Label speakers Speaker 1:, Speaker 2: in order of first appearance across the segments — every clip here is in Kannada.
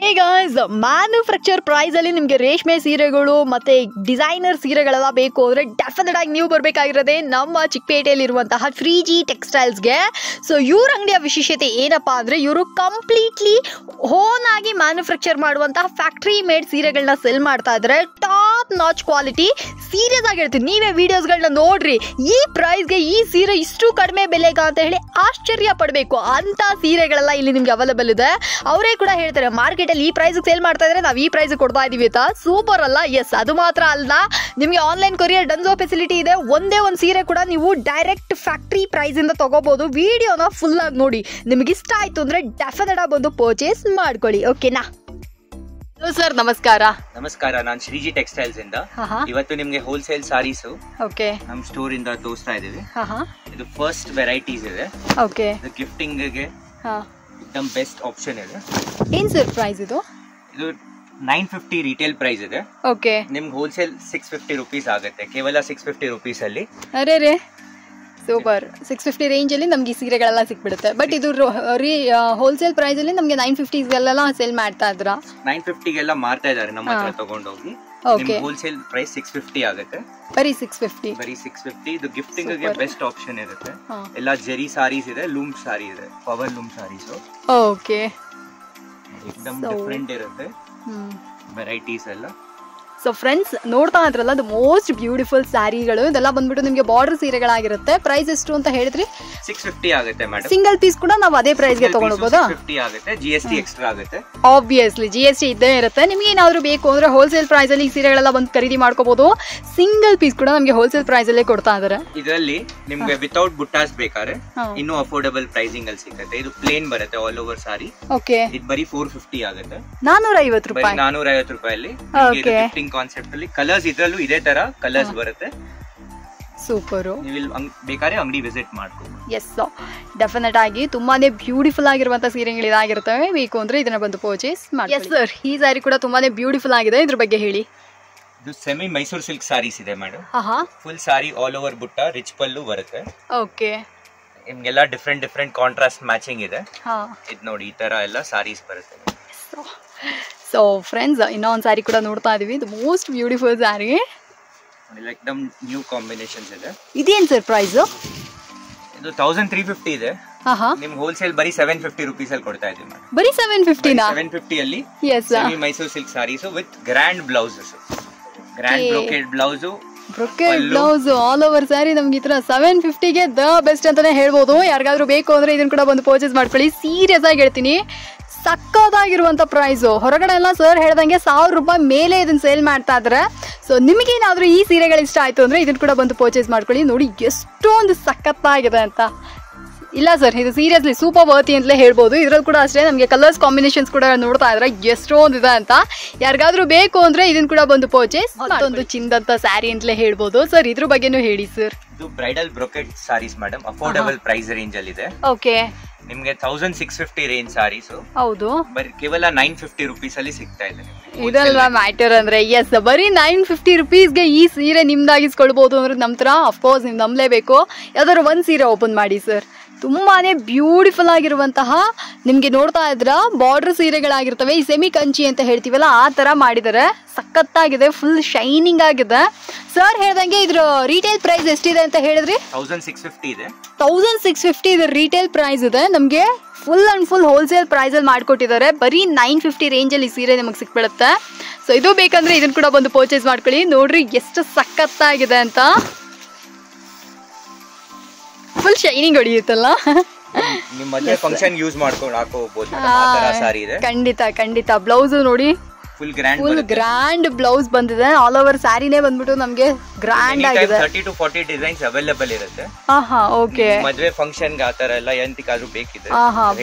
Speaker 1: ಹೇ ಗಾಯ್ಸ್, ಮ್ಯಾನುಫ್ಯಾಕ್ಚರ್ ಪ್ರೈಸ್ ಅಲ್ಲಿ ನಿಮಗೆ ರೇಷ್ಮೆ ಸೀರೆಗಳು ಮತ್ತೆ ಡಿಸೈನರ್ ಸೀರೆಗಳೆಲ್ಲ ಬೇಕು ಅಂದ್ರೆ ಡೆಫಿನೆಟ್ ಆಗಿ ನೀವು ಬರಬೇಕಾಗಿರೋದೇ ನಮ್ಮ ಚಿಕ್ಕಪೇಟೆಯಲ್ಲಿರುವಂತಹ 3G ಟೆಕ್ಸ್ಟೈಲ್ಸ್ಗೆ. ಸೊ ಇವ್ರ ಅಂಗಡಿಯ ವಿಶೇಷತೆ ಏನಪ್ಪಾ ಅಂದ್ರೆ ಇವರು ಕಂಪ್ಲೀಟ್ಲಿ ಓನ್ ಆಗಿ ಮ್ಯಾನುಫ್ಯಾಕ್ಚರ್ ಮಾಡುವಂತಹ ಫ್ಯಾಕ್ಟ್ರಿ ಮೇಡ್ ಸೀರೆಗಳನ್ನ ಸೆಲ್ ಮಾಡ್ತಾ ಇದ್ದಾರೆ. Top notch quality. ಸೀರಿಯಸ್ ಆಗಿ ಹೇಳ್ತೀನಿ, ನೀವೇ ವಿಡಿಯೋಸ್ಗಳನ್ನ ನೋಡ್ರಿ. ಈ ಪ್ರೈಸ್ಗೆ ಈ ಸೀರೆ ಇಷ್ಟು ಕಡಿಮೆ ಬೆಲೆಗ ಅಂತ ಹೇಳಿ ಆಶ್ಚರ್ಯ ಪಡಬೇಕು. ಅಂತ ಸೀರೆಗಳೆಲ್ಲ ಇಲ್ಲಿ ನಿಮ್ಗೆ ಅವೈಲೇಬಲ್ ಇದೆ. ಅವರೇ ಕೂಡ ಹೇಳ್ತಾರೆ ಮಾರ್ಕೆಟ್ ಅಲ್ಲಿ ಈ ಪ್ರೈಸ್ ಸೇಲ್ ಮಾಡ್ತಾ ಇದ್ರೆ ನಾವು ಈ ಪ್ರೈಸ್ ಕೊಡ್ತಾ ಇದೀವಿ ಅಂತ. ಸೂಪರ್ ಅಲ್ಲ? ಎಸ್, ಅದು ಮಾತ್ರ ಅಲ್ಲ, ನಿಮಗೆ ಆನ್ಲೈನ್ ಕೊರಿಯರ್ ಡನ್ಸೋ ಫೆಸಿಲಿಟಿ ಇದೆ. ಒಂದೇ ಒಂದು ಸೀರೆ ಕೂಡ ನೀವು ಡೈರೆಕ್ಟ್ ಫ್ಯಾಕ್ಟ್ರಿ ಪ್ರೈಸ್ ಇಂದ ತಗೋಬಹುದು. ವಿಡಿಯೋನ ಫುಲ್ ಆಗಿ ನೋಡಿ, ನಿಮ್ಗೆ ಇಷ್ಟ ಆಯ್ತು ಅಂದ್ರೆ ಡೆಫಿನೆಟ್ ಆಗಿ ಬಂದು ಪರ್ಚೇಸ್ ಮಾಡ್ಕೊಳ್ಳಿ. ಓಕೆನಾ? ಹಲೋ ಸರ್, ನಮಸ್ಕಾರ.
Speaker 2: ನಮಸ್ಕಾರ, ನಾನು ಶ್ರೀಜಿ ಟೆಕ್ಸ್ಟೈಲ್ಸ್ ಇಂದ ಇವತ್ತು ನಿಮ್ಗೆ ಹೋಲ್ಸೇಲ್ ಸಾರೀಸ್ ನಮ್ ಸ್ಟೋರ್ ಇಂದ ತೋರಿಸ್ತಾ ಇದೀವಿ. ಇದು ಫಸ್ಟ್ ವೆರೈಟೀಸ್ ಇದೆ. ಗಿಫ್ಟಿಂಗ್ ಗೆ एकदम ಬೆಸ್ಟ್ ಆಪ್ಷನ್ ಇದೆ.
Speaker 1: ಏನ್ ಸರ್ ಪ್ರೈಸ್ ಇದು?
Speaker 2: ಇದು 950 ರಿಟೇಲ್ ಪ್ರೈಸ್ ಇದೆ.
Speaker 1: ಓಕೆ,
Speaker 2: ನಿಮ್ಗೆ ಹೋಲ್ಸೇಲ್ 650 ರುಪೀಸ್ ಆಗುತ್ತೆ. ಕೇವಲ 650 ರುಪೀಸ್ ಅಲ್ಲಿ.
Speaker 1: ಅರೆ ಸೂಪರ್. 650 ರೇಂಜ್ ಅಲ್ಲಿ ನಮ್ಗೆ ಈ ಸೀರೆಗಳೆಲ್ಲ ಸಿಕ್ಬಿಡುತ್ತೆ. ಬಟ್ ಇದು ಹೋಲ್ಸೇಲ್ ಪ್ರೈಸ್ ಅಲ್ಲಿ ನಮ್ಗೆ 950 ಸೇಲ್ ಮಾಡ್ತಾ ಇದ್ರ.
Speaker 2: 950 ಗೆಲ್ಲ ಮಾರ್ತಾ ಇದಾರೆ ನಮ್ಮ ಹತ್ರ ತಗೊಂಡೋಗಿ. ಹೋಲ್ಸೇಲ್ ಪ್ರೈಸ್ 650 ಆಗುತ್ತೆ.
Speaker 1: ಬರೀ 650.
Speaker 2: ಇದು ಗಿಫ್ಟಿಂಗ್ ಗೆ ಬೆಸ್ಟ್ ಆಪ್ಷನ್ ಇರುತ್ತೆ. ಎಲ್ಲ ಜೆರಿ ಸಾರೀಸ್ ಇದೆ, ಲೂಮ್ ಸಾರಿ ಇದೆ, ಪವರ್ ಲೂಮ್ ಸಾರೀಸ್.
Speaker 1: ಓಕೆ,
Speaker 2: एकदम ಡಿಫರೆಂಟ್ ಇರುತ್ತೆ ವೆರೈಟೀಸ್ ಎಲ್ಲ.
Speaker 1: ಸೊ ಫ್ರೆಂಡ್ಸ್, ನೋಡ್ತಾ ಇದ್ರಲ್ಲ, ಅದು ಮೋಸ್ಟ್ ಬ್ಯೂಟಿಫುಲ್ ಸ್ಯಾರಿಗಳು. ಇದೆಲ್ಲ ಬಂದ್ಬಿಟ್ಟು ನಿಮಗೆ ಬಾರ್ಡರ್ ಸೀರೆಗಳಾಗಿರುತ್ತೆ. ಪ್ರೈಸ್ ಎಷ್ಟು ಅಂತ ಹೇಳಿದ್ರಿ?
Speaker 2: 650 ಆಗುತ್ತೆ ಮೇಡಮ್.
Speaker 1: ಸಿಂಗಲ್ ಪೀಸ್ ಕೂಡ ನಾವು ಅದೇ ಪ್ರೈಸ್ ಗೆ ತಗೊಳ್ಬಹುದು.
Speaker 2: 650 ಆಗುತ್ತೆ. GST ಎಕ್ಸ್ಟ್ರಾ ಆಗುತ್ತೆ.
Speaker 1: ಆಬ್ವಿಯಸ್ಲಿ GST ಇದ್ದೇ ಇರುತ್ತೆ. ನಿಮ್ಗೆ ಏನಾದ್ರು ಬೇಕು ಅಂದ್ರೆ ಹೋಲ್ಸೇಲ್ ಪ್ರೈಸ್ ಅಲ್ಲಿ ಈ ಸೀರೆಗಳೆಲ್ಲ ಬಂದು ಖರೀದಿ ಮಾಡ್ಕೋಬಹುದು. ಸಿಂಗಲ್ ಪೀಸ್ ಕೂಡ ನಮಗೆ ಹೋಲ್ಸೇಲ್ ಪ್ರೈಸ್ ಅಲ್ಲೇ ಕೊಡ್ತಾ ಇದಾರೆ.
Speaker 2: ಇದರಲ್ಲಿ ನಿಮ್ಗೆ ವಿತೌಟ್ ಬುಟ್ಟಾಸ್ ಬೇಕಾದ್ರೆ ಇನ್ನೂ ಅಫೋರ್ಡಬಲ್ ಪ್ರೈಸಿಂಗ್ ಅಲ್ಲಿ ಸಿಗುತ್ತೆ. ಇದು ಪ್ಲೇನ್ ಬರುತ್ತೆ ಆಲ್ ಓವರ್ ಸಾರಿ.
Speaker 1: ಓಕೆ,
Speaker 2: ಇದು ಬರೀ 450 ಆಗುತ್ತೆ.
Speaker 1: 450 ರೂಪಾಯಿ.
Speaker 2: 450 ರೂಪಾಯಲ್ಲಿ ಕಾನ್ಸೆಪ್ಟ್ ಅಲ್ಲಿ ಕಲರ್ಸ್ ಇದ್ರಲ್ಲೂ ಇದೇ ತರ ಕಲರ್ಸ್ ಬರುತ್ತೆ.
Speaker 1: ಸೂಪರ್.
Speaker 2: ನೀವು ಬೇಕಾದ್ರೆ ಅಂಗಡಿ ವಿಸಿಟ್ ಮಾಡ್ಕೊಂಡು.
Speaker 1: ಎಸ್, ಡೆಫಿನೆಟ್ ಆಗಿ ತುಂಬಾನೇ ಬ್ಯೂಟಿಫುಲ್ ಆಗಿರುವಂತ ಸೀರೆಗಳು ಇದಾಗಿರ್ತವೆ. ಬೇಕು ಅಂದ್ರೆ ಇದನ್ನ ಬಂದು ಪರ್ಚೇಸ್ ಮಾಡಿ. ಎಸ್ ಸರ್, ಈ ಸಾರಿ ಕೂಡ ತುಂಬಾನೇ ಬ್ಯೂಟಿಫುಲ್ ಆಗಿದೆ. ಇದ್ರ ಬಗ್ಗೆ ಹೇಳಿ.
Speaker 2: ಇದು ಸೆಮಿ ಮೈಸೂರು ಸಿಲ್ಕ್ ಸಾರೀಸ್ ಇದೆ ಮೇಡಮ್. ಫುಲ್ ಸಾರಿ ಆಲ್ ಓವರ್ ಬುಟ್ಟ, ರಿಚ್ ಪಲ್ಲು ಬರುತ್ತೆ.
Speaker 1: ಓಕೆ,
Speaker 2: ನಿಮ್ಗೆಲ್ಲ ಡಿಫ್ರೆಂಟ್ ಕಾಂಟ್ರಾಸ್ಟ್ ಮ್ಯಾಚಿಂಗ್ ಇದೆ. ಇದು ನೋಡಿ, ಈ ತರ ಎಲ್ಲ ಸಾರೀಸ್ ಬರುತ್ತೆ.
Speaker 1: ಸೊ ಫ್ರೆಂಡ್ಸ್, ಇನ್ನೊಂದು ಸ್ಯಾರಿ ಕೂಡ ನೋಡ್ತಾ ಇದೀವಿ. ಇದು ಮೋಸ್ಟ್ ಬ್ಯೂಟಿಫುಲ್ ಸ್ಯಾರಿ.
Speaker 2: ಎಕ್ದಮ್ ನ್ಯೂ ಕಾಂಬಿನೇಷನ್ಸ್ ಇದೆ.
Speaker 1: ಇದೇನ್ ಸರ್ ಪ್ರೈಸ್?
Speaker 2: ಇದು 1350 ಇದೆ. ನಿಮ್ ಹೋಲ್ಸೇಲ್ ಬರೀ 750 ರುಪೀಸ್ ಅಲ್ಲಿ ಕೊಡ್ತಾ ಇದೀವಿ ಮೇಡಮ್.
Speaker 1: ಬರೀ 750 ನಾ?
Speaker 2: 750 ಅಲ್ಲಿ semi Mysuru silk saris with grand blouses. Grand brocade blouse,
Speaker 1: brocade blouse all over sari ನಮ್ಗೆ ಈ ತರ 750 ಗೆ ದ ಬೆಸ್ಟ್ ಅಂತಾನೆ ಹೇಳ್ಬೋದು. ಯಾರಿಗಾದ್ರೂ ಬೇಕು ಅಂದ್ರೆ ಇದನ್ನ ಕೂಡ ಬಂದು ಪರ್ಚೇಸ್ ಮಾಡ್ಕೊಳ್ಳಿ. ಸೀರಿಯಸ್ ಆಗಿ ಹೇಳ್ತೀನಿ, ಸಕ್ಕದಾಗಿರುವಂತ ಪ್ರೈಸು. ಹೊರಗಡೆ ಎಲ್ಲ ಸರ್ ಹೇಳ್ದಂಗೆ 1000 ರೂಪಾಯಿ ಮೇಲೆ ಇದನ್ನ ಸೇಲ್ ಮಾಡ್ತಾ ಇದ್ರೆ. ಸೊ ನಿಮಗೇನಾದ್ರೂ ಈ ಸೀರೆಗಳು ಇಷ್ಟ ಆಯ್ತು ಅಂದ್ರೆ ಇದನ್ನ ಕೂಡ ಬಂದು ಪರ್ಚೇಸ್ ಮಾಡ್ಕೊಳ್ಳಿ. ನೋಡಿ ಎಷ್ಟೊಂದು ಸಖತ್ತಾಗಿದೆ ಅಂತ. ಇಲ್ಲ ಸರ್, ಇದು ಸೀರಿಯಸ್ಲಿ ಸೂಪರ್ ವರ್ತಿ ಅಂತಲೇ ಹೇಳ್ಬೋದು. ಇದ್ರಲ್ಲಿ ಕೂಡ ಅಷ್ಟೇ, ನಮಗೆ ಕಲರ್ಸ್ ಕಾಂಬಿನೇಷನ್ಸ್ ಕೂಡ ನೋಡ್ತಾ ಇದ್ರೆ ಎಷ್ಟೊಂದು ಇದೆ ಅಂತ. ಯಾರಿಗಾದ್ರೂ ಬೇಕು ಅಂದ್ರೆ ಇದನ್ನ ಕೂಡ ಬಂದು ಪರ್ಚೇಸ್. ಮತ್ತೊಂದು ಚಿಂದಂತ ಸ್ಯಾರಿ ಅಂತಲೇ ಹೇಳ್ಬೋದು. ಸರ್, ಇದ್ರ ಬಗ್ಗೆನೂ ಹೇಳಿ ಸರ್.
Speaker 2: ಇದು bridal brocade saris madam. Affordable price range ಅಲ್ಲಿ ಇದೆ.
Speaker 1: ಓಕೆ,
Speaker 2: ನಿಮ್ಗೆ 1650 ರೇಂಜ್ ಸಾರೀಸ್. ಹೌದು, ಬರೀ ಕೇವಲ 950 ರುಪೀಸ್ ಅಲ್ಲಿ ಸಿಗ್ತಾ ಇದೆ.
Speaker 1: ಇದಲ್ವಾ ಮ್ಯಾಟರ್ ಅಂದ್ರೆ. ಎಸ್, ಬರೀ 950 ರುಪೀಸ್ಗೆ ಈ ಸೀರೆ ನಿಮ್ದಾಗಿಸ್ಕೊಳ್ಬಹುದು ಅಂದ್ರೆ ನಮ್ ತರ ಅಫ್ಕೋರ್ಸ್ ನೀವು ನಂಬಲೇಬೇಕು. ಯಾವ್ದಾದ್ರು ಒಂದ್ ಸೀರೆ ಓಪನ್ ಮಾಡಿ ಸರ್. ತುಂಬಾನೇ ಬ್ಯೂಟಿಫುಲ್ ಆಗಿರುವಂತಹ, ನಿಮ್ಗೆ ನೋಡ್ತಾ ಇದ್ರ ಬಾರ್ಡರ್ ಸೀರೆಗಳಾಗಿರ್ತವೆ. ಈ ಸೆಮಿ ಕಂಚಿ ಅಂತ ಹೇಳ್ತೀವಲ್ಲ, ಆ ತರ ಮಾಡಿದ್ದಾರೆ. ಸಖತ್ತಾಗಿದೆ, ಫುಲ್ ಶೈನಿಂಗ್ ಆಗಿದೆ. ಸರ್ ಹೇಳ್ದಂಗೆ ಇದ್ರ ರಿಟೇಲ್ ಪ್ರೈಸ್ ಎಷ್ಟಿದೆ ಅಂತ ಹೇಳಿದ್ರಿ?
Speaker 2: 1650 ಇದೆ.
Speaker 1: 1650 ಇದ್ರ ರಿಟೇಲ್ ಪ್ರೈಸ್ ಇದೆ. ನಮ್ಗೆ full and full wholesale price ಅಲ್ಲಿ ಮಾಡ್ಕೊಟ್ಟಿದ್ದಾರೆ. ಬರೀ 950 ರೇಂಜ್ ಅಲ್ಲಿ ಸೀರೆ ನಿಮಗೆ ಸಿಕ್ಬಿಡುತ್ತೆ. ಸೊ ಇದು ಬೇಕಂದ್ರೆ ಇದನ್ನ ಕೂಡ ಬಂದು ಪರ್ಚೇಸ್ ಮಾಡ್ಕೊಳ್ಳಿ. ನೋಡ್ರಿ ಎಷ್ಟು ಸಖತ್ತಾಗಿದೆ ಅಂತ. ಫುಲ್ ಶೈನಿಂಗ್ ಹೊಡಿಯುತ್ತಲ್ಲ.
Speaker 2: ನಿಮ್ಮ ಮದುವೆ ಫಂಕ್ಷನ್ ಯೂಸ್ ಮಾಡ್ಕೊಂಡು ಹಾಕೋಬಹುದು. ಆ ತರ ಸಾರಿ ಇದೆ.
Speaker 1: ಖಂಡಿತ. ಬ್ಲೌಸ್ ನೋಡಿ,
Speaker 2: ಫುಲ್
Speaker 1: ಗ್ರ್ಯಾಂಡ್ ಬ್ಲೌಸ್ ಬಂದಿದೆ. ಆಲ್ ಓವರ್ ಸ್ಯಾರಿನೇ ಬಂದ್ಬಿಟ್ಟು ನಮ್ಗೆ ಗ್ರ್ಯಾಂಡ್ ಆಗಿದೆ.
Speaker 2: 30 to 40 ಡಿಸೈನ್ಸ್ ಅವೈಲೇಬಲ್ ಇರುತ್ತೆ.
Speaker 1: ಓಕೆ,
Speaker 2: ಮದುವೆ ಫಂಕ್ಷನ್ ಗೆ ಆತರ ಎಲ್ಲ ಎಂತಕ್ಕಾದ್ರೂ ಬೇಕಿದ್ರೆ